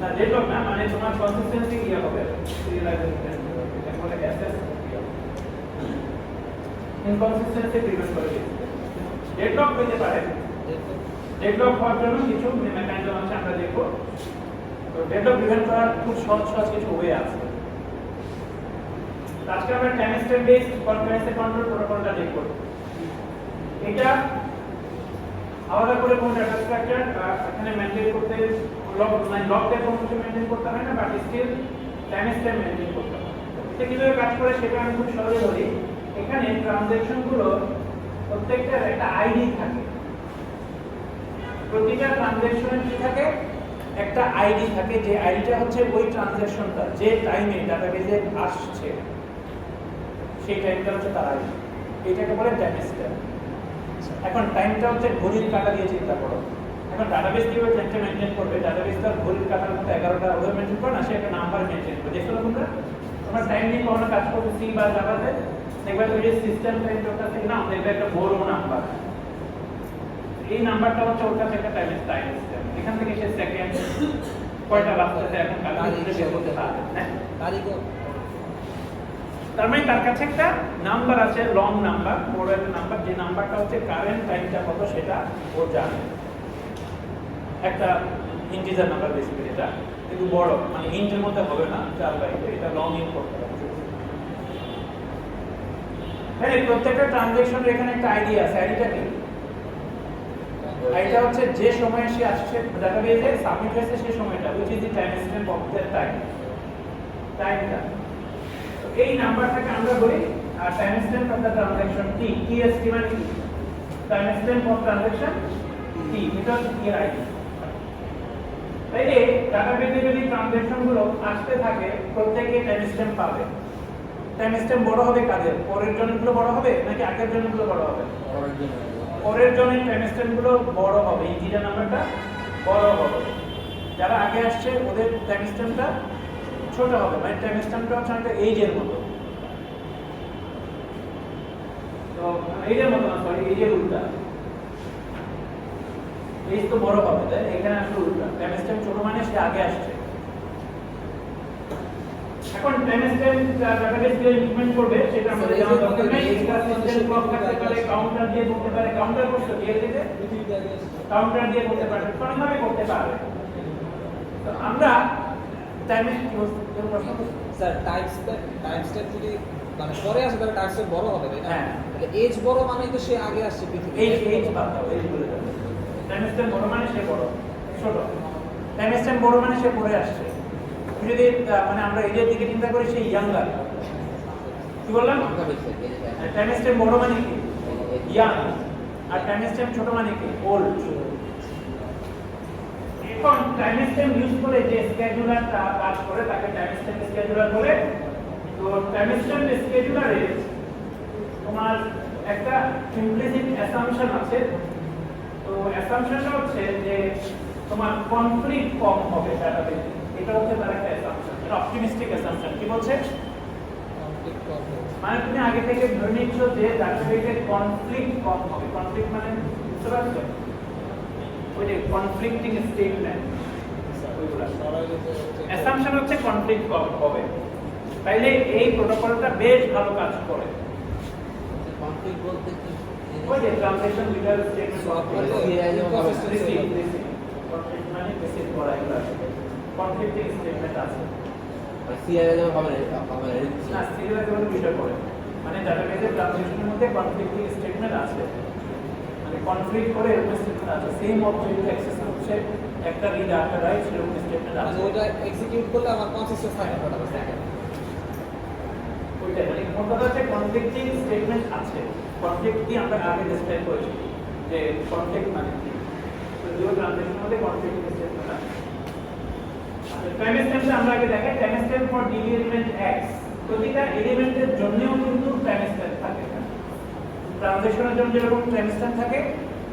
না ডেডলক না, মানে তোমার কনসিস্টেন্সি কি হবে, সিরিয়ালাইজেশন এটা বলে অ্যাসেস ইনকনসিস্টেন্সি প্রিভেন্ট করে দিচ্ছে। ডেডলক হতে পারে, ডেডলক হওয়ার জন্য কিছু মেকানিজম আছে, আমরা দেখবো। তো ডেডলক প্রিভেন্ট করার খুব সহজ কিছু ওয়ে আছে। আজকে আমরা time step based concurrency control প্রোটোকলটা দেখব। এটা আলাদা করে কোন ডাটা স্ট্রাকচার এখানে মেইনটেইন করতে লকটা কোনো কিছু মেইনটেইন করতে হয় না, but still time step maintain করতে হয়। এটা কিভাবে কাজ করে সেটা আমি খুব সহজে বলি। এখানে ট্রানজ্যাকশনগুলো প্রত্যেকটার একটা আইডি থাকে, প্রতিটা ট্রানজ্যাকশনের কি থাকে? একটা আইডি থাকে, যে আইডিটা হচ্ছে ওই ট্রানজ্যাকশনটা যে টাইমে ডাটাবেজে আসছে সেই টাইমটা হচ্ছে তার আইডি। এটাকে বলে টাইম স্ট্যাম্প। এখন টাইমটা হচ্ছে ঘড়ির কাঁটা দিয়ে চিন্তা করো। এখন ডাটাবেস কিভাবে টাইমটা মেনটেন করবে? ডাটাবেস তার ঘড়ির কাঁটার মতো 11টা ওভাবে মেনটেন করে না, সে একটা নাম্বার মেনটেন করে। দেখো তোমরা তোমার টাইম নিয়ে কখনো কাজ করতে সি বা জাভাতে দেখবে ওই যে সিস্টেম টাইম ওটা থেকে না, দেখবে একটা বড় নাম্বার, এই নাম্বারটা হচ্ছে ওর কাছে একটা টাইম স্ট্যাম্প। এখান থেকে সে সেকেন্ড কয়টা বাজতেছে এখন ক্যালকুলেট করতে পারবে না। তার মানে তার কাছে একটা নাম্বার আছে, লং নাম্বার, বড় একটা নাম্বার, যে নাম্বারটা হচ্ছে কারেন্ট টাইমটা কত সেটা ও জানে। একটা ইন্টিজার নাম্বার বেসিক্যালি, এটা কিন্তু বড়, মানে ইন্টের মধ্যে হবে না, 4 বাইটে, এটা লং ইন করতে হবে। হ্যাঁ, প্রত্যেকটা ট্রানজ্যাকশনের এখানে একটা আইডি আছে। আইডিটা কি? আইডিটা হচ্ছে যে সময়ে সে আসছে ডাটাবেজে সাবমিট হয়েছে সেই সময়টা, which is the time stamp of that time, টাইমটা। তো এই নাম্বারটাকে আমরা বলি time stamp of the transaction T. TST মানে কি? টাইম স্ট্যাম্প অফ ট্রানজ্যাকশন টি। এটা হচ্ছে টি এর আইডি। তাইলে ডাটাবেজে যদি ট্রানজ্যাকশনগুলো আসতে থাকে প্রত্যেককে টাইম স্ট্যাম্প পাবে। টাইম স্ট্যাম্প বড় হবে কাদের? পরের জনগুলো বড় হবে নাকি আগের জনগুলো বড় হবে? পরের জনের টাইম স্ট্যাম্পগুলো বড় হবে, ইন্টিজার নাম্বারটা বড় হবে। যারা আগে আসছে ওদের টাইম স্ট্যাম্পটা ছোট হবে, মানে টাইম স্ট্যাম্পটা হচ্ছে একটা এইজের মতো। তো এইজের মতো না, সরি, এইজের উল্টা। এইজ তো বড় হবে, তাই এখানে আসলে উল্টা। টাইম স্ট্যাম্প ছোট মানে সে আগে আসছে। এখন টাইম স্ট্যাম্প ডাটাবেস দিয়ে ইমপ্লিমেন্ট করবে সেটা আমাদের জানা দরকার নেই। এটা সিস্টেম ক্লক থাকতে পারে, কাউন্টার দিয়ে করতে পারে। কাউন্টার করতে দিয়ে দিতে কাউন্টার দিয়ে করতে পারে, কোনভাবে করতে পারে। তো আমরা টাইমে কি প্রশ্ন স্যার টাইম স্টেপ যদি মানে পরে আসে তাহলে টাইম স্টেপ বড় হবে, তাই না? হ্যাঁ, তাহলে এজ বড় মানে তো সে আগে আসছে পৃথিবী। এইজ বাদ দাও, এইজ বলে দাও। টাইম স্ট্যাম্প বড় মানে সে বড়, ছোট। টাইম স্ট্যাম্প বড় মানে সে পরে আসছে। যদি মানে আমরা এজের দিকে চিন্তা করি, সে ইয়াঙ্গার। কি বললাম? টাইম স্ট্যাম্প বড় মানে কি? ইয়াং। আর টাইম স্ট্যাম্প ছোট মানে কি? ওল্ড। এখন টাইম স্ট্যাম্প ইউজ করে যে স্কেজুলারটা কাজ করে তাকে টাইম স্ট্যাম্প স্কেজুলার বলে। তো টাইম স্ট্যাম্প স্কেজুলারে তোমার একটা ইমপ্লিসিট অ্যাসাম্পশন আছে। তো অ্যাসাম্পশনটা হচ্ছে যে তোমার কনফ্লিক্ট কম হবে ডাটাবেজে। এটা হচ্ছে তার একটা অ্যাসাম্পশন, এটা অপটিমিস্টিক অ্যাসাম্পশন। কি বলছে? মানে তুমি আগে থেকে ধরে নিচ্ছ যে ডাটাবেজে কনফ্লিক্ট কম হবে। কনফ্লিক্ট মানে বুঝতে পারছো? ওই যে কনফ্লিক্টিং স্টেটমেন্ট, ওইগুলা অ্যাসাম্পশন হচ্ছে কনফ্লিক্ট কম হবে। তাইলে এই প্রোটোকলটা বেশ ভালো কাজ করে। কনফ্লিক্ট বলতে কি? ওই যে ট্রানজেকশন লিগাল স্টেটমেন্ট Swap করে করে CRI যেমন হবে। রিসিভ কনফ্লিক্ট মানে রিসিভ করা এগুলো আসবে কনফ্লিক্টিং স্টেটমেন্ট আছে সিআরএ যেমন হবে না সিরিয়ালাইজেবল বিষয় পড়ে মানে ডাটাবেসে ট্রানজেকশনের মধ্যে কনফ্লিক্টিং স্টেটমেন্ট আছে মানে কনফ্লিক্ট করে এরকম স্টেটমেন্ট আছে সেম অবজেক্ট অ্যাক্সেস হচ্ছে একটা রিড একটা রাইট সেরকম স্টেটমেন্ট মানে আছে ওইটা এক্সিকিউট করলে আমার কনসিস্টেন্ট ফাইন্ড আউট হবে দেখেন ওইটা মানে মোট কথা হচ্ছে কনফ্লিক্টিং স্টেটমেন্ট আছে কনফ্লিক্ট কি আমরা আগে ডিসক্রাইব করেছি যে কনফ্লিক্ট মানে কি তো দুটো ট্রানজেকশনের মধ্যে কনফ্লিক্টিং স্টেটমেন্ট আছে টাইম স্ট্যাম্পে আমরা আগে দেখাই time stamp for DB element x প্রতিটা এলিমেন্টের জন্যও কিন্তু টাইম স্ট্যাম্প থাকে ট্রানজেকশনের জন্য যেরকম টাইম স্ট্যাম্প থাকে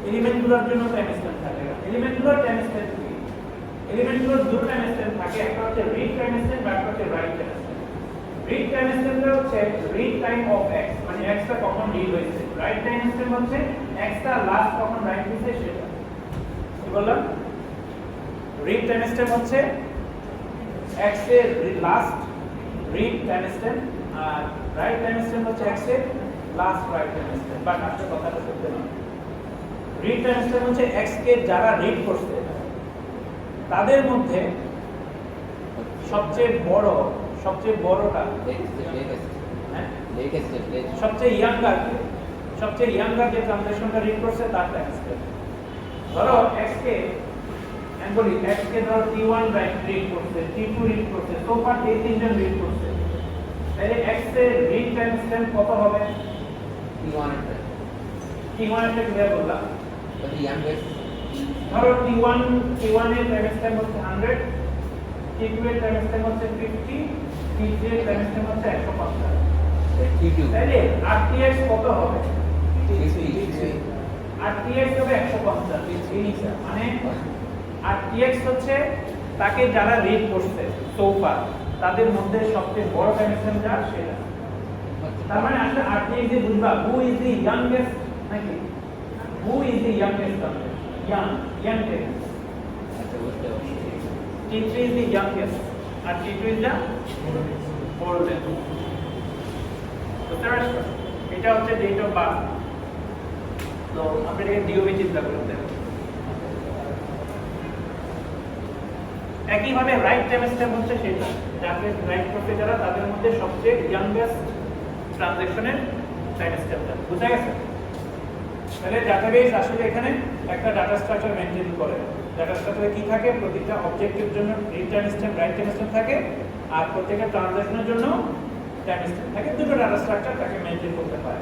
এলিমেন্টগুলোর জন্য টাইম স্ট্যাম্প থাকে এলিমেন্টগুলোর টাইম স্ট্যাম্প কি এলিমেন্টগুলোর দুটো টাইম স্ট্যাম্প থাকে একটা হচ্ছে রিড টাইম স্ট্যাম্প আর একটা হচ্ছে write time stamp read time স্ট্যাম্পটা হচ্ছে রিড টাইম অফ x মানে x টা কখন রিড হয়েছে রাইট টাইম স্ট্যাম্প হচ্ছে x টা লাস্ট কখন রাইট হয়েছে সেটা কি বললাম রিড টাইম স্ট্যাম্প হচ্ছে x এর লাস্ট রিড টাইম স্ট্যাম্প আর রাইট টাইম স্ট্যাম্প হচ্ছে x এর last write time stamp but আসলে কথাটা সত্য না রিড টাইম স্ট্যাম্প হচ্ছে x কে যারা রিড করছে তাদের মধ্যে সবচেয়ে বড়টা হ্যাঁ সবচেয়ে ইয়াঙ্গার যে ট্রানজেকশনটা রিড করছে তার টাইম স্ট্যাম্প ধরো x কে আমি বলি x কে ধরো t1 রিড করছে t2 রিড করছে সো ফার এই তিনজন রিড করছে তাহলে x এর রিড টাইম স্ট্যাম্প কত হবে t1 এর কি বললাম ধরো t1 এর টাইম স্ট্যাম্প হচ্ছে 100 t2 এর টাইম স্ট্যাম্প হচ্ছে 50 t3 এর টাইম স্ট্যাম্প হচ্ছে 150 তাহলে rtx কত হবে rtx হবে 150 মানে rtx হচ্ছে তাকে যারা রিড করছে সোফা তাদের মধ্যে সবচেয়ে বড় টাইম স্ট্যাম্প যা সেটা তার মানে আসলে rtx যে বুঝবা হু ইজ দি ইয়াংগেস্ট নাকি who is the youngest youngest t3 is the youngest and t2 is the oldest বুঝতে পারছো এটা হচ্ছে ডেট অফ বার্থ তো আপনি এটাকে ডিওবি চিন্তা করতে একইভাবে রাইট টাইম স্ট্যাম্প হচ্ছে সেটা যাকে রাইট করতে যারা তাদের মধ্যে সবচেয়ে ইয়াংগেস্ট ট্রানজেকশনের টাইম স্ট্যাম্পটা বুঝা গেছে তাহলে ডাটাবেস আসলে এখানে একটা ডাটা স্ট্রাকচার মেইনটেইন করে ডাটা স্ট্রাকচারে কি থাকে প্রতিটা অবজেক্টের জন্য read time stamp right time stamp থাকে আর প্রত্যেকটা ট্রানজাকশনের জন্য টাইম স্ট্যাম্প থাকে দুটো ডাটা স্ট্রাকচার তাকে মেইনটেইন করতে পারে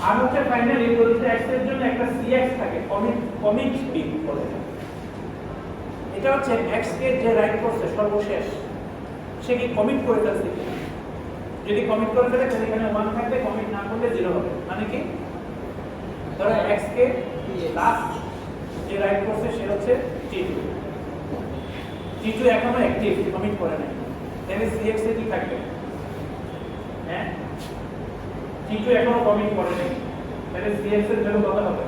আর হচ্ছে ফাইনালি প্রতিটা x এর জন্য একটা cx থাকে কমিট বিট বলে এটা হচ্ছে x কে যে রাইট করছে সর্বশেষ সে কি কমিট করে ফেলছে যদি কমিট করে ফেলে তাহলে এখানে 1 থাকবে কমিট না করলে 0 হবে মানে কি ধরো x কে লাস্ট যে রাইট করছে সে হচ্ছে t2 এখনো অ্যাক্টিভ কমিট করে নাই তাহলে cx এ কি থাকবে হ্যাঁ t2 এখনো কমিট করে নাই তাহলে cx এর ভ্যালু কত হবে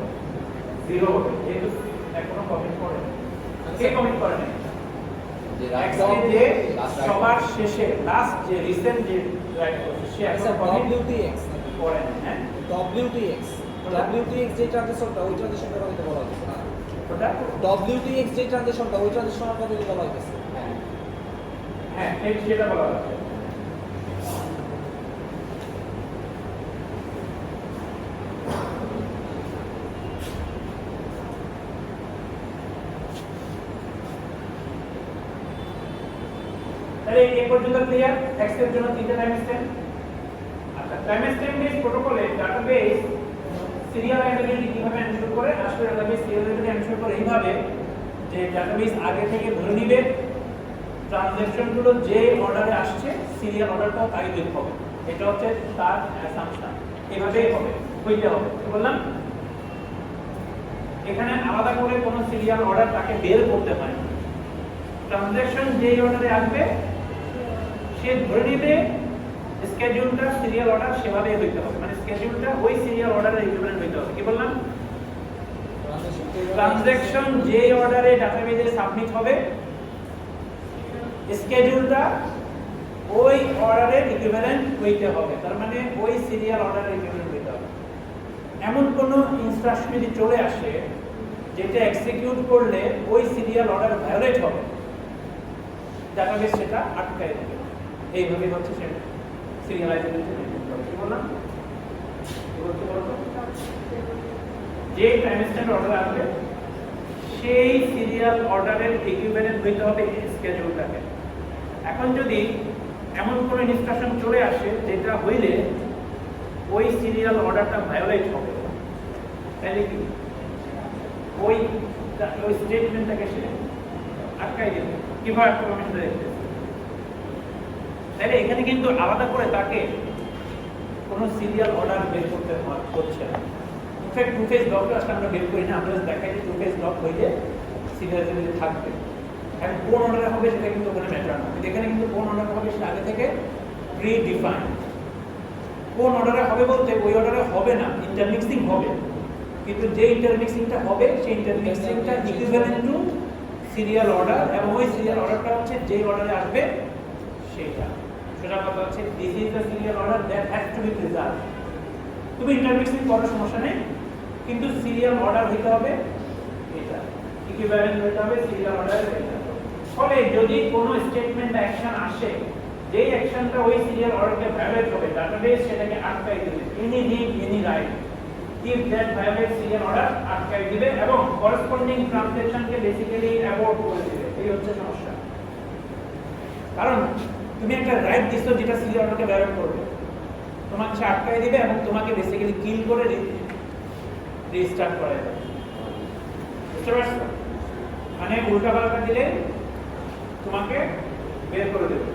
0 হবে যেহেতু এখনো কমিট করে নাই কে কমিট করে নাই x কে যে সবার শেষে লাস্ট যে রিসেন্ট যে রাইট করছে সে এখনো কমিট WTX করে নাই হ্যাঁ WTX যে ট্রানজেকশনটা ওই ট্রানজেকশনটার কথা বলা হচ্ছে না ওটা WTX যে ট্রানজেকশনটা ওই ট্রানজেকশনের কথা বলা হচ্ছে হ্যাঁ ঠিক সেটা বলা হচ্ছে তাহলে এই পর্যন্ত ক্লিয়ার x এর জন্য তিনটা টাইম স্ট্যাম্প আচ্ছা টাইম স্ট্যাম্প বেস প্রোটোকলে ডাটাবেস সিরিয়াল আইডেন্টিটি কিভাবে এনশিওর করে আসলে ডাটাবেস সিরিয়াল আইডেন্টিটি এনশিওর করে এইভাবে যে ডাটাবেস আগে থেকে ধরে নিবে ট্রানজ্যাকশনগুলো যে অর্ডারে আসছে সিরিয়াল অর্ডারটাও তাই দিতে হবে এটা হচ্ছে তার অ্যাসাম্পশন এভাবেই হবে হইতে হবে কি বললাম এখানে আলাদা করে কোনো সিরিয়াল অর্ডার তাকে বের করতে হয় না ট্রানজ্যাকশন যেই অর্ডারে আসবে সে ধরে নিবে স্কেডিউলটা সিরিয়াল অর্ডার সেভাবেই হইতে হবে মানে স্কেডিউলটা ওই সিরিয়াল অর্ডারের ইকুইভ্যালেন্ট হইতে হবে কি বললাম ট্রানজ্যাকশন যে অর্ডারে ডাটাবেজে সাবমিট হবে স্কেডিউলটা ওই অর্ডারের ইকুইভ্যালেন্ট হইতে হবে তার মানে ওই সিরিয়াল অর্ডারের ইকুইভ্যালেন্ট হইতে হবে এমন কোনো ইনস্ট্রাকশন যদি চলে আসে যেটা এক্সিকিউট করলে ওই সিরিয়াল অর্ডার ভায়োলেট হবে, ডাটাবেস সেটা আটকায় দেবে। এইভাবে হচ্ছে সেটা সিরিয়ালাইজেবিলিটি মেনটেন করে। কি বললাম? যে টাইমস্ট্যাম্প অর্ডার আসবে সেই সিরিয়াল অর্ডারের ইকুইভ্যালেন্ট হইতে হবে স্কেডিউলটাকে। এখন যদি এমন কোনো ইনস্ট্রাকশন চলে আসে যেটা হইলে ওই সিরিয়াল অর্ডারটা ভায়োলেট হবে, তাহলে কি ওই স্টেটমেন্টটাকে সে আটকাই দেবে। কিভাবে আটকাবে আমি সেটা দেখতে। তাহলে এখানে কিন্তু আলাদা করে তাকে কোনো সিরিয়াল অর্ডার বের করতে হচ্ছে না। ইনফ্যাক্ট টু ফেজ ব্লক আসলে আমরা বের করি না, আমরা দেখাই যে টু ফেজ ব্লক হইলে সিরিয়ালাইজেবিলিটি থাকবে। এখন কোন অর্ডারে হবে সেটা কিন্তু ওখানে ম্যাটার না, এখানে কিন্তু কোন অর্ডারে হবে সেটা আগে থেকে প্রি ডিফাইন। কোন অর্ডারে হবে বলতে ওই অর্ডারে হবে না, ইন্টারমিক্সিং হবে, কিন্তু যে ইন্টারমিক্সিংটা হবে সেই ইন্টারমিক্সিংটা ইকুইভ্যালেন্ট টু সিরিয়াল অর্ডার, এবং ওই সিরিয়াল অর্ডারটা হচ্ছে যে অর্ডারে আসবে সেইটা। সেটা কথা হচ্ছে this is the serial order that has to be preserved. তুমি ইন্টারমিক্সিং করার সমস্যা নেই, কিন্তু সিরিয়াল অর্ডার হইতে হবে এটা, ইকুইভ্যালেন্ট হইতে হবে সিরিয়াল অর্ডারের এটা। ফলে যদি কোনো স্টেটমেন্ট অ্যাকশন আসে যেই অ্যাকশনটা ওই সিরিয়াল অর্ডারকে ভায়োলেট হবে, ডাটাবেস সেটাকে আটকাই দিবে। Any read any right if that violates serial order আটকাই দিবে এবং corresponding ট্রানজাকশনকে বেসিক্যালি অ্যাবর্ট করে দিবে। এই হচ্ছে সমস্যা। কারণ তুমি একটা রাইট দিছো যেটা সিরিয়াল অর্ডারকে ভায়োলেট করবে, তোমাকে সে আটকাই দিবে এবং তোমাকে বেসিক্যালি কিল করে রিস্টার্ট করায় দেবে। বুঝতে পারছো? মানে উল্টাপাল্টা দিলে তোমাকে বের করে দেবে।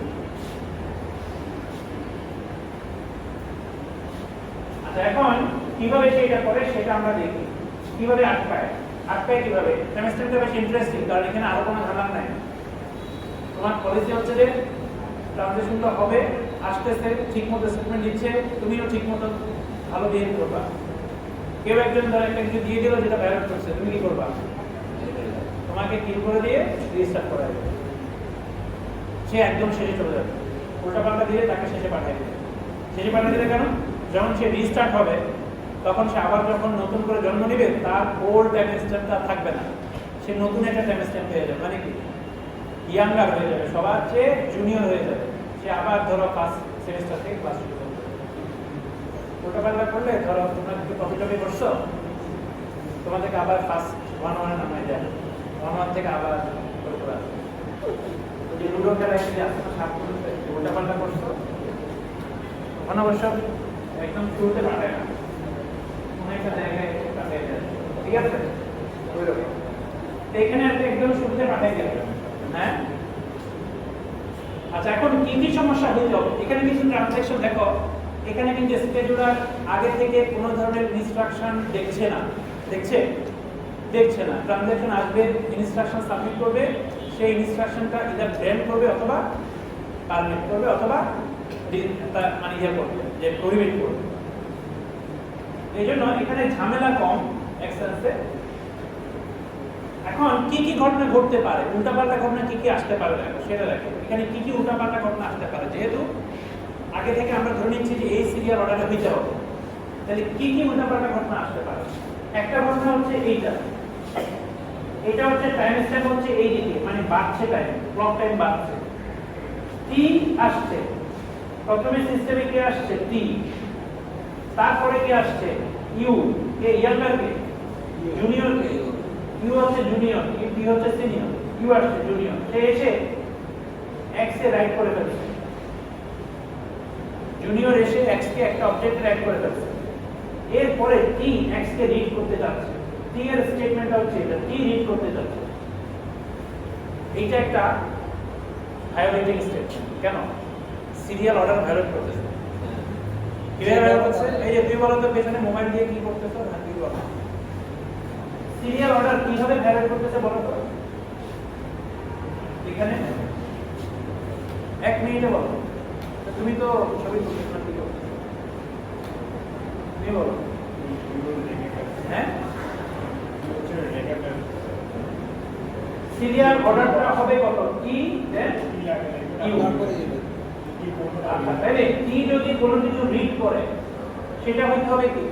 আচ্ছা, এখন কিভাবে সেটা করে সেটা আমরা দেখি। কিভাবে আটকায় কিভাবে? সেমিস্টারটা বেশ ইন্টারেস্টিং, কারণ এখানে আরো কোনো ঝামেলা নাই। তোমার পলিসি হচ্ছে যে ট্রানজাকশনটা হবে, আসতেছে, ঠিকমতো স্টেটমেন্ট দিচ্ছে, তুমিও ঠিকমতো ভালো বিহেভ করবা। কেউ একজন ধর একটা কিছু দিয়ে দিল যেটা ভায়োলেট করছে, তুমি কি করবা? তোমাকে কিল করে দিয়ে রিস্টার্ট করা যাবে। সে একদম শেষে চলে যাবে। উল্টাপাল্টা দিয়ে তাকে শেষে পাঠিয়ে দেবে। শেষে পাঠিয়ে দিলে কেন? যখন সে রিস্টার্ট হবে তখন সে আবার যখন নতুন করে জন্ম নেবে তার ওল্ড টাইমস্ট্যাম্পটা থাকবে না, সে নতুন একটা টাইমস্ট্যাম্প হয়ে যাবে। মানে কি? ইয়াঙ্গার হয়ে যাবে, সবার চেয়ে জুনিয়র হয়ে যাবে। সে আবার ধরো ফার্স্ট সেমিস্টার থেকে ক্লাস শুরু করবে। উল্টাপাল্টা করলে ধরো তোমরা কিছু কপি করছো, তোমাদেরকে আবার ফার্স্ট 1-1 নামায় যায়, 1-1 থেকে আবার করে করা। যে লুডো খেলা এসে আসছে না, সাপ করতে উল্টাপাল্টা করছো, তখন অবশ্য একদম শুরুতে পাঠায় না, কোনো একটা জায়গায় পাঠিয়ে যায়। ঠিক আছে? ওইরকম এখানে একদম শুরুতে পাঠিয়ে যাবে। হ্যাঁ, আচ্ছা, এখন কি কি সমস্যা হইতে হবে? এখানে কিছু ট্রানজাকশন দেখো, এখানে কিন্তু স্কেডিউলার আগে থেকে কোনো ধরনের ইনস্ট্রাকশন দেখছে না। ট্রানজাকশন আসবে, ইনস্ট্রাকশন সাবমিট করবে, সেই ইনস্ট্রাকশনটা ইদার ব্রেন করবে অথবা পারমিট করবে অথবা মানে ইয়ে করবে, যে প্রহিবিট করবে। এই জন্য এখানে ঝামেলা কম এক্সেন্সে। এখন কি কি ঘটনা ঘটতে পারে, উল্টাপাল্টা ঘটনা কি কি আসতে পারে দেখো, সেটা দেখো। এখানে কি কি উল্টাপাল্টা ঘটনা আসতে পারে, যেহেতু আগে থেকে আমরা ধরে নিচ্ছি যে এই সিরিয়াল অর্ডারটা হইতে হবে, তাহলে কি কি উল্টাপাল্টা ঘটনা আসতে পারে? একটা ঘটনা হচ্ছে এইটা হচ্ছে টাইম স্ট্যাম্প হচ্ছে এই দিকে, মানে বাড়ছে টাইম, ক্লক টাইম বাড়ছে, টি আসছে, প্রথমে সিস্টেমে কি আসছে? টি, তারপরে কি আসছে? ইউ, কে ইয়াঙ্গার, কে জুনিয়র, কে ইউ হচ্ছে জুনিয়র, টি হচ্ছে সিনিয়র, ইউ আসছে জুনিয়র, সে এসে এক্স এ রাইট করে ফেলছে, জুনিয়র এসে এক্স কে একটা অবজেক্টে রাইট করে ফেলছে। এরপরে টি এক্স কে রিড করতে যাচ্ছে, টি এর স্টেটমেন্টটা হচ্ছে এটা, টি রিড করতে যাচ্ছে। এইটা একটা ভায়োলেটিং স্টেটমেন্ট। কেন? সিরিয়াল অর্ডার ভায়োলেট করতেছে। কিভাবে ভায়োলেট করছে? এই যে তুই বলো তো পেছনে মোবাইল দিয়ে কি করতেছ? না তুই বলো। সিরিয়াল অর্ডার কিভাবে ভায়োলেট করতেছে বলো তো? এখানে 1 মিনিটে বলো। তুমি তো ছবি তুলছো না, কি করছো? তুমি বলো। হ্যাঁ, সিরিয়াল অর্ডারটা হবে কত? টি দেন ইউ। তাহলে টি যদি কোনো কিছু রিড করে সেটা হইতে হবে কি?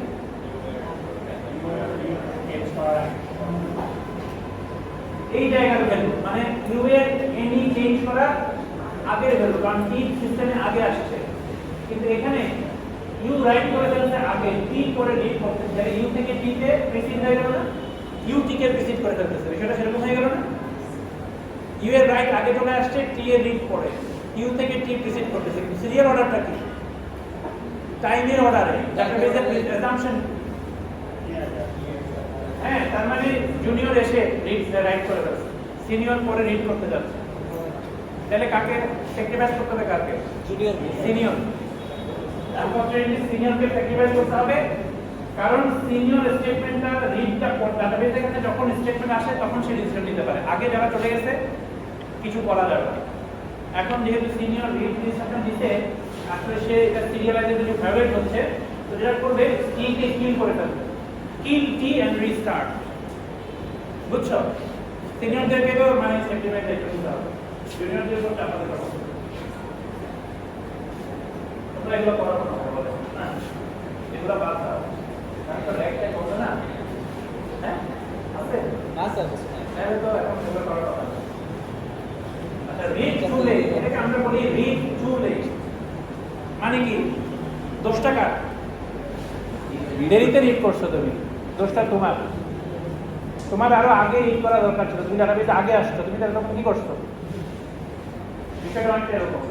এই জায়গার ভ্যালু মানে ইউ এর এনি চেঞ্জ করা আগের ভ্যালু, কারণ টি সিস্টেমে আগে আসছে, কিন্তু এখানে ইউ রাইট করে ফেলছে আগে, টি করে রিড করতে গেলে ইউ থেকে টি তে প্রিসিড হয়ে গেল না, ইউ টি কে প্রিসিড করে ফেলতেছে, বিষয়টা সেরকম হয়ে গেল না। ইউ এর রাইট আগে চলে আসছে, টি এর রিড পরে, ইউ থেকে টি প্রিসিড করতেছে, কিন্তু সিরিয়াল অর্ডারটা কি? টাইমের অর্ডারে, ডাটাবেজের অ্যাসাম্পশন। হ্যাঁ, তার মানে জুনিয়র এসে রিড রাইট করে ফেলছে, সিনিয়র পরে রিড করতে যাচ্ছে, তাহলে কাকে স্যাক্রিফাইস করতে হবে? কাকে? Junior senior. আনফরচুনেটলি সিনিয়রকে স্যাক্রিফাইস করতে হবে, কারণ সিনিয়র স্টেটমেন্টটা রিডটা ডাটাবেজে এখানে যখন স্টেটমেন্ট আসে তখন সে ডিসিশন নিতে পারে, আগে যারা চলে গেছে কিছু বলা যাবে না। এখন যেহেতু সিনিয়র রিড ডিসিশন দিতে আসলে সে এটা সিরিয়ালাইজে যদি ভায়োলেট হচ্ছে, তো যেটা করবে টি কে কিল করে ফেলবে, কিল টি এন্ড রিস্টার্ট। বুঝছো? সিনিয়রদেরকে তো মানে স্যাক্রিফাইস করতে হবে, জুনিয়রদের উপর চাপ দিতে হবে। তোমরা এগুলো করাবো না বলে না, এগুলো বাদ দাও, তারপর একটা করবে না। হ্যাঁ আছে না স্যার, তাহলে তো এখন এগুলো করার কথা না। আচ্ছা, রিড টু লেট, এটাকে আমরা বলি রিড টু লেট, মানে কি? 10 টাকা দেরিতে রিড করছো তুমি, দোষটা তোমার, তোমার আরো আগে রিড করা দরকার ছিল, তুমি ডাটাবেজে আগে আসছো, তুমি তাহলে তখন কি করছো? বিষয়টা অনেকটা এরকম।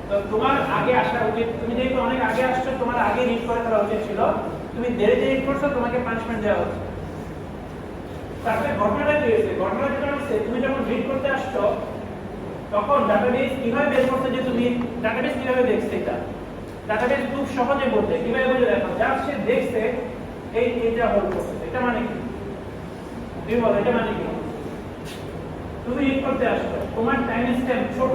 তো তোমার আগে আসা উচিত, তুমি যেহেতু অনেক আগে আসছো, তোমার আগে রিড করে ফেলা উচিত ছিল, তুমি দেরিতে রিড করছো, তোমাকে পানিশমেন্ট দেওয়া হচ্ছে। তারপরে ঘটনাটা কি হয়েছে? ঘটনা যেটা হচ্ছে, তুমি যখন রিড করতে আসছো তখন ডাটাবেস কিভাবে বের করছে যে তুমি ডাটাবেস কিভাবে দেখছে, এটা ডাটাবেস খুব সহজে বলতে কিভাবে বলে দেখো, যা সে দেখছে এইটা হোল্ড করছে, এটা মানে কি? তুমি বলো এটা মানে কি? তুমি রিড করতে আসছো, তোমার টাইম স্ট্যাম্প ছোট,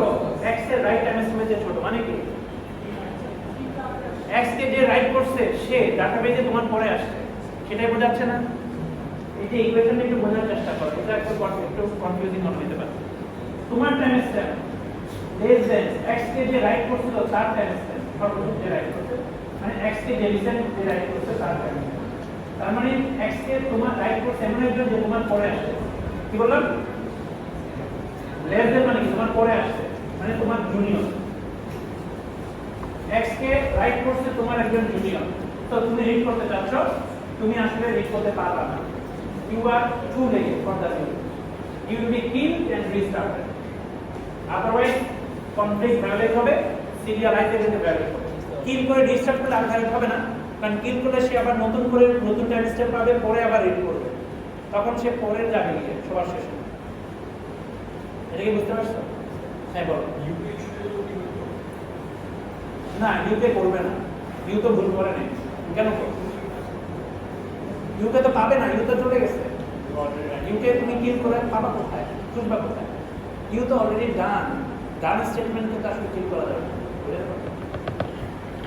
এক্স এর রাইট টাইম স্ট্যাম্পের চেয়ে ছোট, মানে কি? এক্স কে যে রাইট করছে সে ডাটাবেজে তোমার পরে আসছে, সেটাই বোঝাচ্ছে না? এই যে ইকুয়েশনটা একটু বোঝার চেষ্টা করো, এটা একটু কনফিউজিং মনে হতে পারে। তোমার time stamp less than x কে যে রাইট করছিল তার টাইম স্ট্যাম্প, সর্বোচ্চ যে রাইট করছে, মানে এক্স কে যে রিসেন্ট যে রাইট করছে তার টাইম স্ট্যাম্প, তার মানে এক্স কে তোমার রাইট করছে এমন একজন যে তোমার পরে আসছে। কি বললাম? লেস দেন মানে কি? তোমার পরে আসছে, মানে তোমার জুনিয়র। এক্স কে রাইট করছে তোমার একজন জুনিয়র, তো তুমি রিড করতে চাচ্ছ, তুমি আসলে রিড করতে পারবা না, you are too late for the read, you will be killed and restarted, otherwise conflict violate হবে, সিরিয়ালাইজেশনে ভায়োলেট হবে। কিল করে রিস্টার্ট করলে আর ভায়োলেট হবে না, কারণ কিল করলে সে আবার নতুন করে নতুন টাইম স্টেপ পাবে, পরে আবার রিড করবে, তখন সে পরে যাবে গিয়ে সবার শেষে। এটা কি বুঝতে পারছো? হ্যাঁ বলো। না, ইউকে করবে না, ইউ তো ভুল করে নেই, কেন করবে? ইউকে তো পাবে না, ইউ তো চলে গেছে, ইউকে তুমি কিল করে পাবা কোথায়, খুঁজবা কোথায়? ইউ তো অলরেডি ডান, ডান স্টেটমেন্টকে তো আসলে কিল করা যাবে না,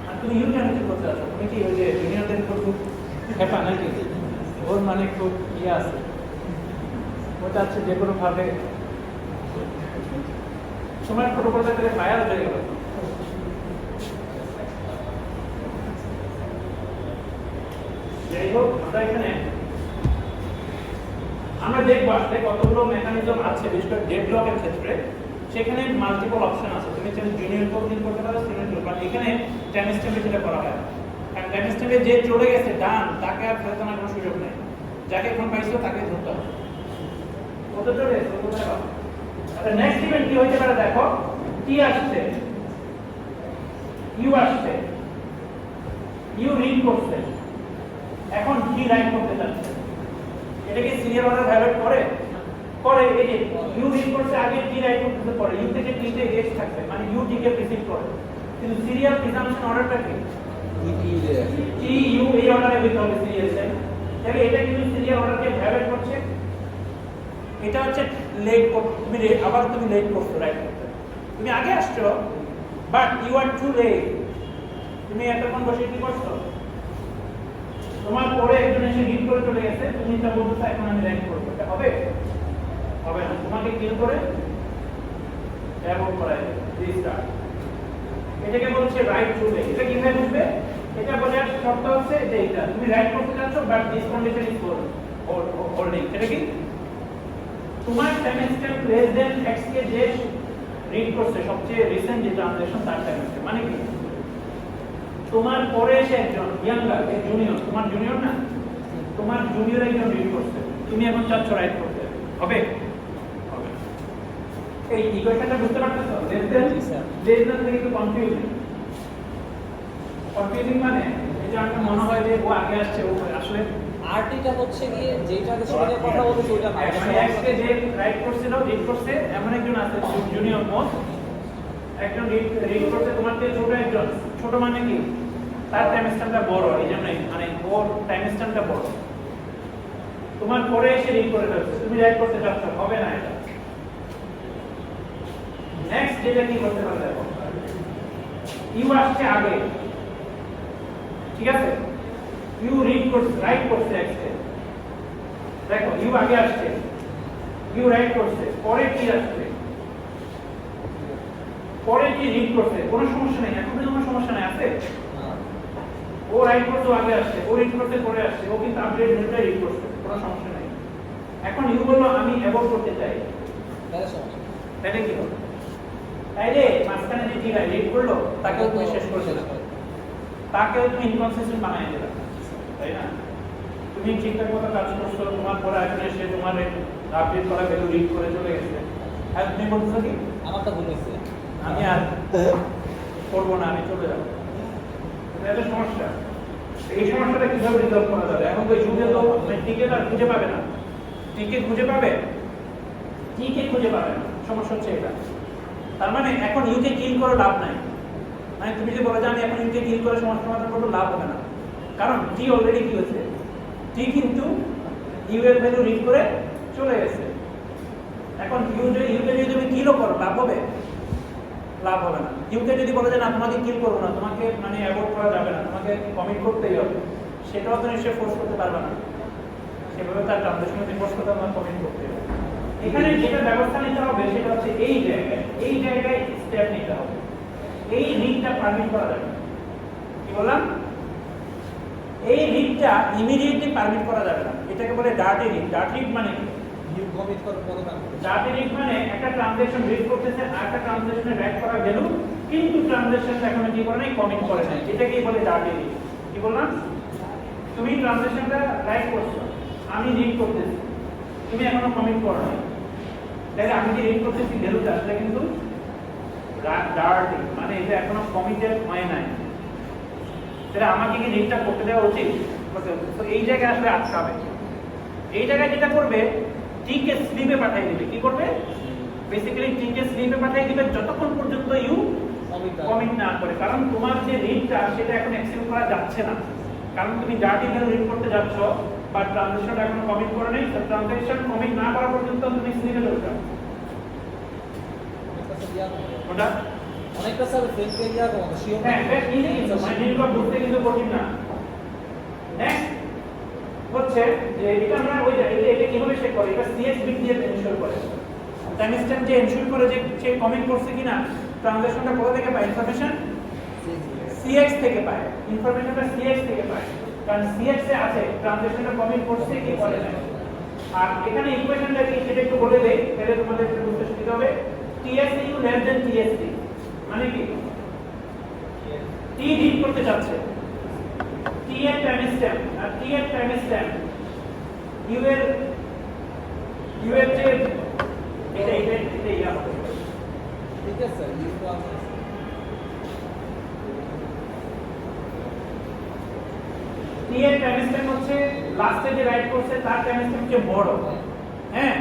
আর তুমি ইউ কেন কিল করতে আসো? তুমি কি ওই যে জুনিয়রদের উপর খুব হেপা নাকি? ওর মানে খুব ইয়ে আছে, ওটা আছে যে কোনো ভাবে সময় ছোট করতে গেলে ভাইরাল হয়ে গেল। যাই হোক, আমরা এখানে আমরা দেখবো আসলে কতগুলো মেকানিজম আছে, বিশেষ করে ডেডলকের ক্ষেত্রে সেখানে মাল্টিপল অপশন আছে, তুমি চাইলে জুনিয়র কোডিং করতে পারো, সিনিয়র কোড, বাট এখানে টাইম স্ট্যাম্পে যেটা করা হয়, কারণ টাইম স্ট্যাম্পে যে চলে গেছে ডান, তাকে আর ফেরত আনার কোনো সুযোগ নেই, যাকে এখন পাইছো তাকে ধরতে হবে। কত চলে গেছে কোথায় পাবো? আচ্ছা, নেক্সট ইভেন্ট কি হইতে পারে দেখো, টি আসছে, ইউ আসছে, ইউ রিড করছে, এখন টি রাইট করতে যাচ্ছে, এটা কি সিরিয়াল অর্ডার ভায়োলেট করে? করে। এই যে ইউ রিড করছে আগে, টি রাইট করতে পরে, ইউ থেকে টি তে এক্স থাকবে, মানে ইউ টি কে প্রিসিড করে, কিন্তু সিরিয়াল প্রিজাম্পশন অর্ডারটা কি? টি ইউ এই অর্ডারে হইতে হবে সিরিয়াল, তাহলে এটা কিন্তু সিরিয়াল অর্ডারকে ভায়োলেট করছে। এটা হচ্ছে লেট, তুমি আবার তুমি লেট করছো রাইট করতে, তুমি আগে আসছো but you are too late, তুমি এতক্ষণ বসে কি করছো? তোমার পরে একজন এসে রিড করে চলে গেছে, তুমি তা বলছো এখন আমি রাইট করবো, এটা হবে? হবে না, তোমাকে কিল করে অ্যাবর্ট করাই রিস্টার্ট। এটাকে বলছে রাইট টু লেট। এটা কিভাবে বুঝবে? এটা বোঝার শর্ত হচ্ছে যে এটা তুমি রাইট করতে যাচ্ছ but this condition is holding. এটা কি তোমার টাইমস্ট্যাম্প লেস দেন x কে যে রিড করছে সবচেয়ে রিসেন্ট যে ট্রানজাকশন তার টাইমস্ট্যাম্প মানে কি তোমার পরে এসে একজন ইয়াঙ্গার জুনিয়র, তোমার জুনিয়র না, তোমার জুনিয়র একজন রিড করছে, তুমি এখন চাচ্ছ রাইট করতে, হবে? হবে। এই ইকুয়েশনটা বুঝতে পারতেছো? লেস দেন থেকে একটু কনফিউজিং মানে এটা আমার মনে হয় যে ও আগে আসছে, ও আসলে আরটিটা হচ্ছে গিয়ে যেটার সাথে কথা বলছে ওইটা না, মানে এক্সকে যে রাইট করছিল রিড করছে এমন একজন আছে জুনিয়র মোস্ট, একজন রিড করছে তোমার থেকে ছোট একজন, ছোট মানে কি তার টাইম স্ট্যাম্পটা বড়, এই জন্য মানে ওর টাইম স্ট্যাম্পটা বড়, তোমার পরে এসে রিড করে ফেলছে, তুমি রাইট করতে চাচ্ছ, হবে না এটা। নেক্সট যেটা কি করতে পারবে দেখো, ইউ আসছে আগে, ঠিক আছে, ইউ রিড করছে রাইট করছে এক্সকে, দেখো ইউ আগে আসছে, ইউ রাইট করছে, পরে কি আসছে, পরে কি রিড করছে, কোনো সমস্যা নেই, এখন কোনো সমস্যা নাই, আছে ও রাইট করছে আগে আসছে, ও রিড করতে পরে আসছে, ও কিন্তু আপডেট ডেটা রিড করছে, কোনো সমস্যা নেই। এখন ইউ বলল আমি অ্যাবর্ট করতে চাই, তাহলে সমস্যা তাহলে কি হবে? তাইলে মাঝখানে যে কি রিড করলো তাকেও তুমি শেষ করে দিলে, তাকেও তুমি ইনকনসিস্টেন্ট বানাই দিলে, তাই না? তুমি ঠিকঠাক মতো কাজ করছো, তোমার পরে আসলে সে তোমার আপডেট করা ভ্যালু রিড করে চলে গেছে, আর তুমি বলছো কি আমারটা ভুল হয়েছে, আমি আর করবো না, আমি চলে যাবো, এটা একটা সমস্যা। এই সমস্যাটা কিভাবে রিজলভ করা যাবে? এখন তো যুগে তো টিকে আর খুঁজে পাবে না, টিকে খুঁজে পাবে, টিকে খুঁজে পাবে না, সমস্যা হচ্ছে এটা। তার মানে এখন ইউকে কিল করে লাভ নাই, মানে তুমি যদি বলো যে আমি এখন ইউকে কিল করে সমস্যা সমাধান করবো, লাভ হবে না, কারণ টি অলরেডি কি হয়েছে, টি কিন্তু ইউ এর ভ্যালু রিড করে চলে গেছে। এখন ইউকে যদি তুমি কিলও করো, লাভ হবে? লাভ হবে না। ইউকে যদি বলে যে না তোমাকে কিল করবো না, তোমাকে মানে অ্যাভয়েড করা যাবে না, তোমাকে কমিট করতেই হবে, সেটাও তো নিশ্চয়ই ফোর্স করতে পারবে না, সেভাবে তার ট্রানজাকশন ফোর্স করতে হবে, কমিট করতে হবে। এখানে যেটা ব্যবস্থা নিতে হবে সেটা হচ্ছে এই জায়গায় স্টেপ নিতে হবে, এই রিডটা পারমিট করা যাবে না। কি বললাম? এই রিডটা ইমিডিয়েটলি পারমিট করা যাবে না, এটাকে বলে ডার্টি রিড। ডার্টি রিড মানে কি? ইউ কমিট করার পরে না, ডার্টি রিড মানে একটা ট্রানজাকশন রিড করতেছে আর একটা ট্রানজাকশনে রাইট করা ভ্যালু, কিন্তু ট্রানজাকশনটা এখনো কি করে নাই, কমিট করে নাই, এটাকেই বলে ডার্টি রিড। কি বললাম? তুমি ট্রানজাকশনটা রাইট করছো, আমি রিড করতেছি, তুমি এখনো কমিট করো নাই, তাহলে আমি যে রিড করতেছি ভ্যালুটা সেটা কিন্তু ডার্টি, মানে এটা এখনো কমিটেড হয় নাই, তাহলে আমাকে কি রিডটা করতে দেওয়া উচিত? তো এই জায়গায় আসলে আটকাবে, এই জায়গায় যেটা করবে টিকে স্লিপে পাঠিয়ে দিবে। কি করবে? বেসিক্যালি টিকে স্লিপে পাঠিয়ে দিবে যতক্ষণ পর্যন্ত ইউ কমিট না করে, কারণ তোমার যে রিডটা সেটা এখন অ্যাকসেপ্ট করা যাচ্ছে না, কারণ তুমি ডার্টি ভ্যালু রিড করতে যাচ্ছ বা ট্রানজাকশনটা এখনো কমিট করে নেই, তো ট্রানজাকশন কমিট না করা পর্যন্ত তুমি স্লিপে চলে যাও। ওটা অনেকটা স্যার ফ্রেন্ডকে ইয়া করো শিওর, হ্যাঁ বেশ ইজি, মানে জিনিসটা বুঝতে কিন্তু কঠিন না। নেক্সট হচ্ছে যে এটা আমরা ওই এটা কিভাবে চেক করে, এটা সিএস বিট দিয়ে এনশিওর করে, টাইমস্ট্যাম্প যে এনশিওর করে যে সে কমিট করছে কিনা, ট্রানজাকশনটা কোথা থেকে পায় ইনফরমেশন? সিএক্স থেকে পায়, ইনফরমেশনটা সিএক্স থেকে পায়, কারণ সিএক্স এ আছে ট্রানজাকশনটা কমিট করছে কি করে না। আর এখানে ইকুয়েশনটা কি সেটা একটু বলে দেই, তাহলে তোমাদের একটু বুঝতে সুবিধা হবে। টিএসইউ লেস দেন টিএসটি মানে কি? টি রিড করতে যাচ্ছে, টি এর টাইমস্ট্যাম্প আর টি এর টাইমস্ট্যাম্প ইউ এর যে এটা ইয়া হবে, ঠিক আছে স্যার, ইউ তো আছে টি এর টাইমস্ট্যাম্প হচ্ছে লাস্টে যে রাইট করছে তার টাইমস্ট্যাম্প হচ্ছে বড়, হ্যাঁ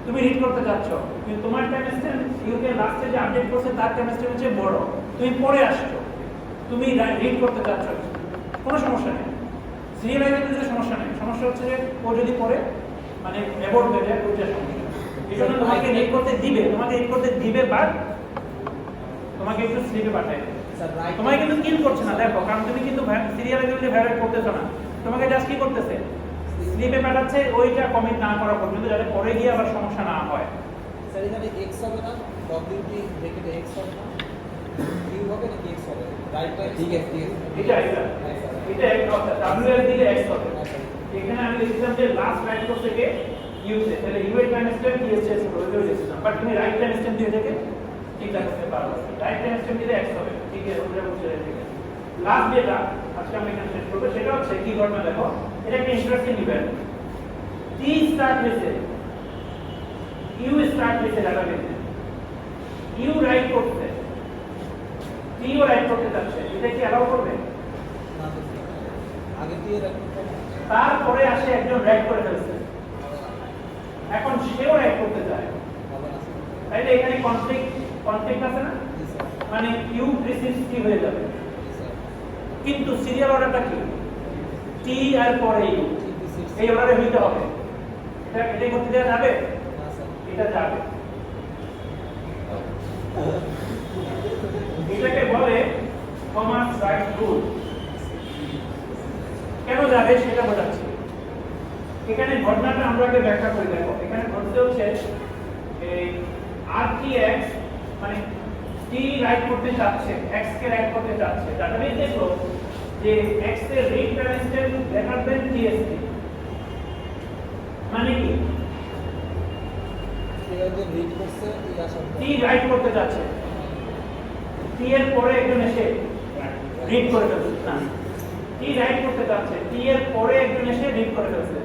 তুমি রিড করতে যাচ্ছ, কিন্তু তোমার টাইমস্ট্যাম্প ইউকে লাস্টে যে আপডেট করছে তার টাইমস্ট্যাম্প হচ্ছে বড়, তুমি পরে আসছো, তুমি রিড করতে যাচ্ছ, কোনো সমস্যা নেই, সিরিয়ালাইজেশনের সমস্যা নেই, সমস্যা হচ্ছে যে ও যদি পরে মানে অ্যাবর্ট হয়ে যায়, ওইটা সমস্যা। এই জন্য তোমাকে রিড করতে দিবে, বাট তোমাকে একটু স্লিপে পাঠায় দেবে। স্যার রাইট তোমাকে কিন্তু কিল করছে না, দেখো, কারণ তুমি কিন্তু সিরিয়ালাইজেশনে ভায়োলেট করতেছো না, তোমাকে জাস্ট কি করতেছে, স্লিপে পাঠাচ্ছে ওইটা কমিট না করা পর্যন্ত, যাতে পরে গিয়ে আবার সমস্যা না হয়। স্যার এখানে এক্স হবে না, ডব্লিউটি ব্র্যাকেটে এক্স হবে না, ইউ হবে নাকি এক্স হবে? রাইট টাইম ঠিক আছে ঠিক আছে এটা এটা একটা অর্থাৎ w এর দিকে x হবে এখানে আমি লিখলাম যে লাস্ট রাইট কোর্স থেকে ইউ তে তাহলে ইউ এর টাইম স্টেপ কি এসে বলে দিয়েছিলাম বাট তুমি রাইট টাইম স্টেপ দিয়ে থেকে ঠিক করতে পারবে রাইট টাইম স্টেপ দিলে x হবে ঠিক আছে ওটা বুঝে রেখে লাস্ট যেটা আজকে আমরা এখানে শেষ করব সেটা হচ্ছে কি ঘটনা দেখো এটা একটা ইন্টারেস্টিং ইভেন্ট t স্টার্ট হয়েছে ইউ স্টার্ট হয়েছে ডাটাবেসে ইউ রাইট করতে t ও রাইট করতে যাচ্ছে এটা কি অ্যালাউ করবে না তো আগে দিয়ে রাখুন তারপরে আসে একজন রাইট করে ফেলছে এখন সেও রাইট করতে চায় হবে না তাইলে এখানে কনফ্লিক্ট আছে না জি স্যার মানে ইউ রিসিভস কি হয়ে যাবে জি স্যার কিন্তু সিরিয়াল অর্ডারটা কি টি আর পরে ইউ ঠিক আছে এই অর্ডারে হইতে হবে এটা এটাই করতে দেওয়া যাবে না স্যার এটা যাবে এটাকে বলে থমাস রাইট রুল কেন যাবে সেটা বোঝাচ্ছি এখানে ঘটনাটা আমরা আগে ব্যাখ্যা করে দেখো এখানে ঘটতে হচ্ছে এই RTX মানে t রাইট করতে চাচ্ছে x কে রাইট করতে চাচ্ছে ডাটাবেস দেখলো যে x এর read parameter greater than TSP মানে কি সেটা যে রিড করছে এটা সব t রাইট করতে চাচ্ছে t এর পরে একজন এসে রিড করে ফেলছে না t রাইট করতে চাচ্ছে t এর পরে একজন এসে রিড করে ফেলছে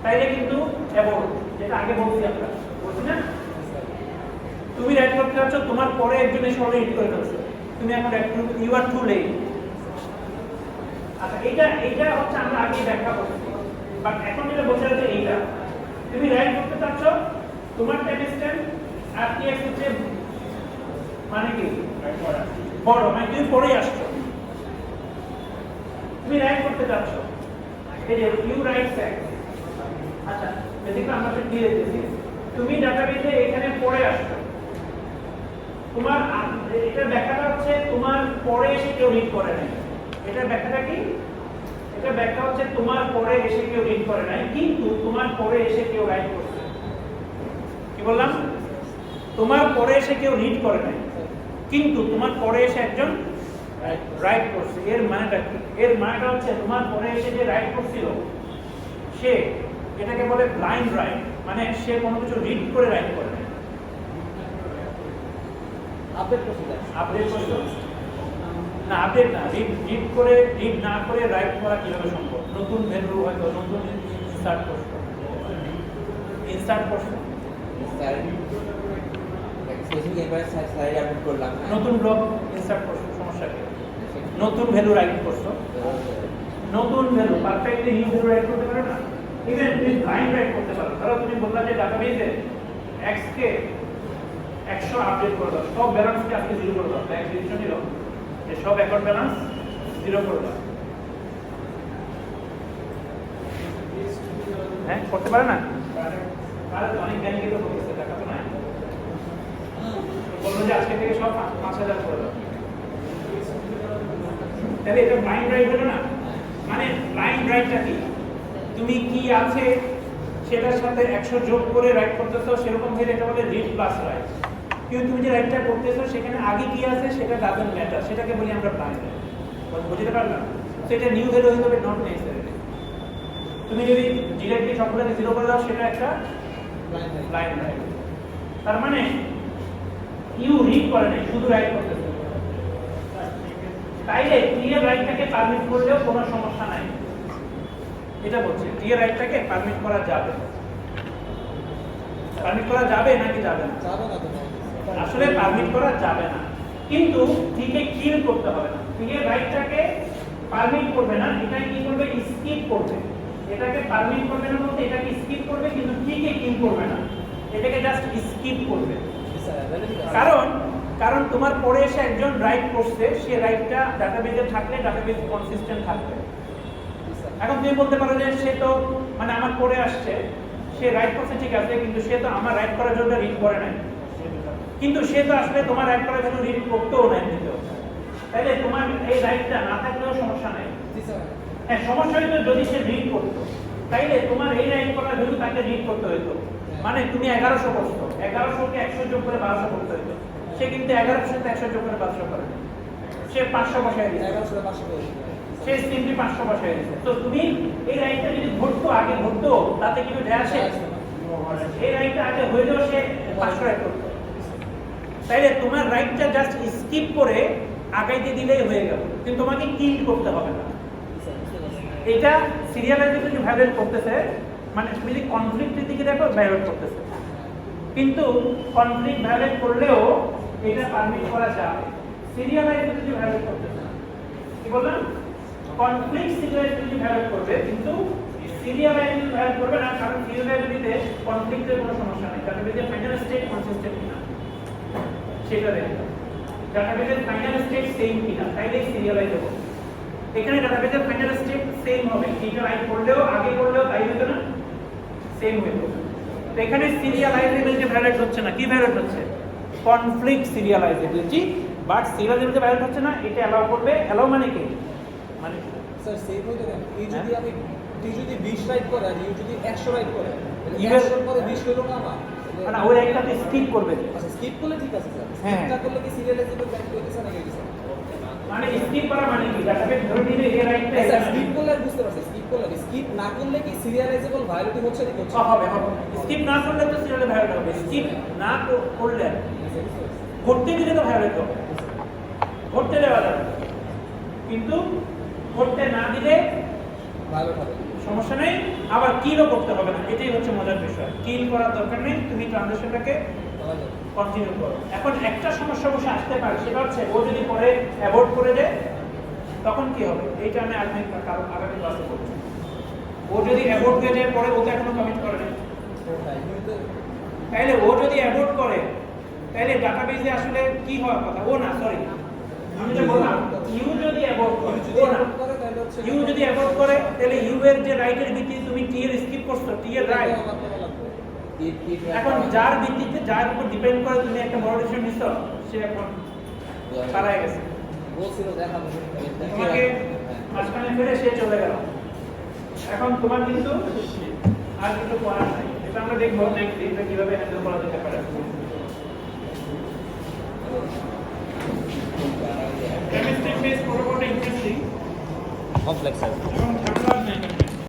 তাইলে কিন্তু অ্যাবোর্ট যেটা আগে বলছি আমরা বলছি না তুমি রাইট করতে চাচ্ছ তোমার পরে একজন এসে অলরেডি রিড করে ফেলছে তুমি এখন ইউ আর টু লেট আচ্ছা এইটা হচ্ছে আমরা আগে ব্যাখ্যা করছি বাট এখন যেটা বলতে হচ্ছে এইটা তুমি রাইট করতে চাচ্ছ তোমার টাইম স্ট্যাম্প আর কি হচ্ছে মানে কি বড় মানে তুমি পরেই আসছো তুমি রাইট করতে চাচ্ছ এই যে ইউ রাইট সেক্স আচ্ছা এদিকে আমরা তো দিয়ে দিয়েছি তুমি ডাটাবেসে এখানে পরে আসছো তোমার এটা ব্যাখ্যাটা হচ্ছে তোমার পরে এসে কেউ রিড করে নাই এটা ব্যাখ্যাটা কি এটা ব্যাখ্যা হচ্ছে তোমার পরে এসে কেউ রিড করে নাই কিন্তু তোমার পরে এসে কেউ রাইট করছে কি বললাম তোমার পরে এসে কেউ রিড করে নাই কিন্তু তোমার পরে এসে একজন রাইট করছে এর মানেটা কি এর মানেটা হচ্ছে তোমার পরে এসে যে রাইট করছিল সে এটাকে বলে ব্লাইন্ড রাইট মানে সে কোনো কিছু রিড করে রাইট করে নাই আপডেট করতে যায় আপডেট করছো না আপডেট না রিড করে রিড না করে রাইট করা কিভাবে সম্ভব নতুন ভ্যালু হয়তো নতুন ইনসার্ট করছো স্যার স্পেসিফিক এবার স্লাইড আপলোড করলাম নতুন ব্লক ইনসার্ট করছো সমস্যা কি নতুন ভ্যালু রাইট করছো নতুন value perfectly new value right করতে পারো না ইভেন তুমি ব্লাইন্ড রাইট করতে পারো ধরো তুমি বললা যে ডাটাবেসে x কে 100 আপডেট করে দাও সব ব্যালেন্সকে আজকে 0 করে দাও এক ডিসিশন নিল যে সব অ্যাকাউন্ট ব্যালেন্স 0 করে দাও হ্যাঁ করতে পারে না তাহলে তো অনেক জ্ঞানী কিন্তু বলতেছে টাকা তো নাই বললো যে আজকে থেকে সব 5000 করে দাও তাহলে এটা ব্লাইন্ড রাইট হলো না মানে ব্লাইন্ড রাইটটা কি তুমি কি আছে সেটার সাথে 100 যোগ করে রাইট করতেছো সেরকম ভাবে এটা বলে রিড প্লাস রাইট কিন্তু তুমি যে রাইটটা করতেছো সেখানে আগে কি আছে সেটা ডাজন্ট ম্যাটার সেটাকে বলি আমরা ব্লাইন্ড রাইট বুঝতে পারলাম তো এটা নিউ ভ্যালু হয়ে যাবে নট নেসেসারি তুমি যদি ডিরেক্টলি সবগুলোকে 0 করে দাও সেটা একটা ব্লাইন্ড রাইট তার মানে ইউ রিড করে নাই শুধু রাইট করতেছো তাইলে ক্লিয়ার রাইটটাকে পারমিট করলেও কোনো সমস্যা নাই এটা বলছে ক্লিয়ার রাইটটাকে পারমিট করা যাবে নাকি যাবে না যাবে না তো আসলে পারমিট করা যাবে না কিন্তু ঠিকই কিল করতে হবে না ক্লিয়ার রাইটটাকে পারমিট করবে না এটা কি করবে স্কিপ করবে এটাকে পারমিট করবে না বলতে এটাকে স্কিপ করবে কিন্তু ঠিকই কিল করবে না এটাকে জাস্ট স্কিপ করবে কারণ তোমার পরে এসে একজন রাইট করছে সে রাইটটা ডাটাবেজে থাকলে ডাটাবেজ কনসিস্টেন্ট থাকবে এখন তুমি বলতে পারো যে সে তো মানে আমার পরে আসছে সে রাইট করছে ঠিক আছে কিন্তু সে তো আমার রাইট করার জন্য রিড করে নাই কিন্তু সে তো আসলে তোমার রাইট করার জন্য রিড করতেও নাই দিতেও তাইলে তোমার এই রাইটটা না থাকলেও সমস্যা নাই হ্যাঁ সমস্যা হইতো যদি সে রিড করতো তাইলে তোমার এই রাইট করার জন্য তাকে রিড করতে হইতো মানে তুমি 1100 করছো 1100 কে 100 যোগ করে 1200 করতে হইতো সে কিন্তু 1100 সাথে 100 যোগ করে 1200 করে সে 500 বসায় দিয়েছে, 1100 500 করে সে সিম্পলি 500 বসায় দিয়েছে। তো তুমি এই রাইটটা যদি ঘটতো, আগে ঘটতো, তাতে কি দেয়া আসে? এই রাইটটা আগে হইলেও সে 500 রাইট করতো। তাইলে তোমার রাইটটা জাস্ট স্কিপ করে আগাইতে দিলেই হয়ে গেল, কিন্তু তোমাকে কিল করতে হবে না। এটা সিরিয়ালাইজেবিলিটি ভায়োলেট করতেছে, মানে তুমি যদি কনফ্লিক্টের দিকে দেখো ভায়োলেট করতেছে, কিন্তু কনফ্লিক্ট ভায়োলেট করলেও এটা পারমিট করা যায়। সিরিয়ালাইজেবিলিটি ভায়োলেট করতেছে না। কি বললাম? কনফ্লিক্ট সিরিয়ালাইজেবিলিটি ভায়োলেট করবে, কিন্তু সিরিয়ালাইজেবিলিটি ভায়োলেট করবে না, কারণ সিরিয়ালাইজেবিলিটিতে কনফ্লিক্টের কোনো সমস্যা নেই। ডাটাবেজের ফাইনাল স্টেট কনসিস্টেন্ট কিনা সেটা দেখো, ডাটাবেজের ফাইনাল স্টেট সেম কিনা, তাইলে সিরিয়ালাইজেবল। এখানে ডাটাবেজের ফাইনাল স্টেট সেম হবে, এটা রাইট করলেও আগে করলেও তাই হতো না, সেম হইতো। তো এখানে সিরিয়ালাইজেবিলিটি ভায়োলেট হচ্ছে না, কি ভায়োলেট হচ্ছে? Conflict serializability, but serializability violate হচ্ছে না। এটা অ্যালাউ করবে। অ্যালাউ মানে কি? মানে স্যার সেম হইতে দেন। এই যদি আমি টি যদি 20 রাইট করে আর ইউ যদি 100 রাইট করে, তাহলে ইউ এর 100 পরে 20 হলো না আমার? না, ওই রাইটটাতে স্কিপ করবে। আচ্ছা স্কিপ করলে ঠিক আছে স্যার। হ্যাঁ। স্কিপটা করলে কি সিরিয়ালাইজেবল রাইট হইতেছে না হইতেছে? মানে স্কিপ করা মানে কি? ডাটাবেজ ধরে নিলে এই রাইটটা স্যার স্কিপ করলে আর বুঝতে পারছি, স্কিপ করলে স্কিপ না করলে কি সিরিয়ালাইজেবল ভায়োলেট হচ্ছে না হচ্ছে? হবে হবে। স্কিপ না করলে তো সিরিয়ালে ভায়োলেট হবে, স্কিপ না করলে ঘটতে দিলে তো ভায়োলেট হবে। ঘটতে দেওয়া যাবে, কিন্তু ঘটতে না দিলে ভায়োলেট হবে। সমস্যা নেই। আবার কিলও করতে হবে না, এটাই হচ্ছে মজার বিষয়। কিল করার দরকার নেই, তুমি ট্রানজাকশনটাকে কন্টিনিউ করো। এখন একটা সমস্যা বসে আসতে পারে, সেটা হচ্ছে ও যদি পরে অ্যাভয়েড করে দেয় তখন কি হবে? এইটা আমি আগামী ক্লাসে বলছি। ও যদি অ্যাভয়েড হয়ে যায়, পরে ও তো এখনো কমিট করে না, তাইলে ও যদি অ্যাভয়েড করে, তাহলে ডাটাবেজে আসলে কি হওয়ার কথা? ও না, সরি, আমি যে বললাম ইউ যদি অ্যাভয়েড করে, ও না, ইউ যদি অ্যাভয়েড করে, তাহলে ইউ এর যে রাইটের ভিত্তিতে তুমি টি এর স্কিপ করছো, টি এর রাইট। এখন যার ভিত্তিতে, যার উপর ডিপেন্ড করে তুমি একটা বড় ডিসিশন নিছো, সে এখন হারায় গেছে। বলছিল দেখাবো তোমাকে মাঝখানে ফেলে সে চলে গেল। এখন তোমার কিন্তু আর কিছু করার নাই। এটা আমরা দেখবো নেক্সট দিন কিভাবে হ্যান্ডেল করা যেতে পারে। কেমিস্ট্রি বেস পুরোপুরি ইন্টারেস্টিং কমপ্লেক্স এবং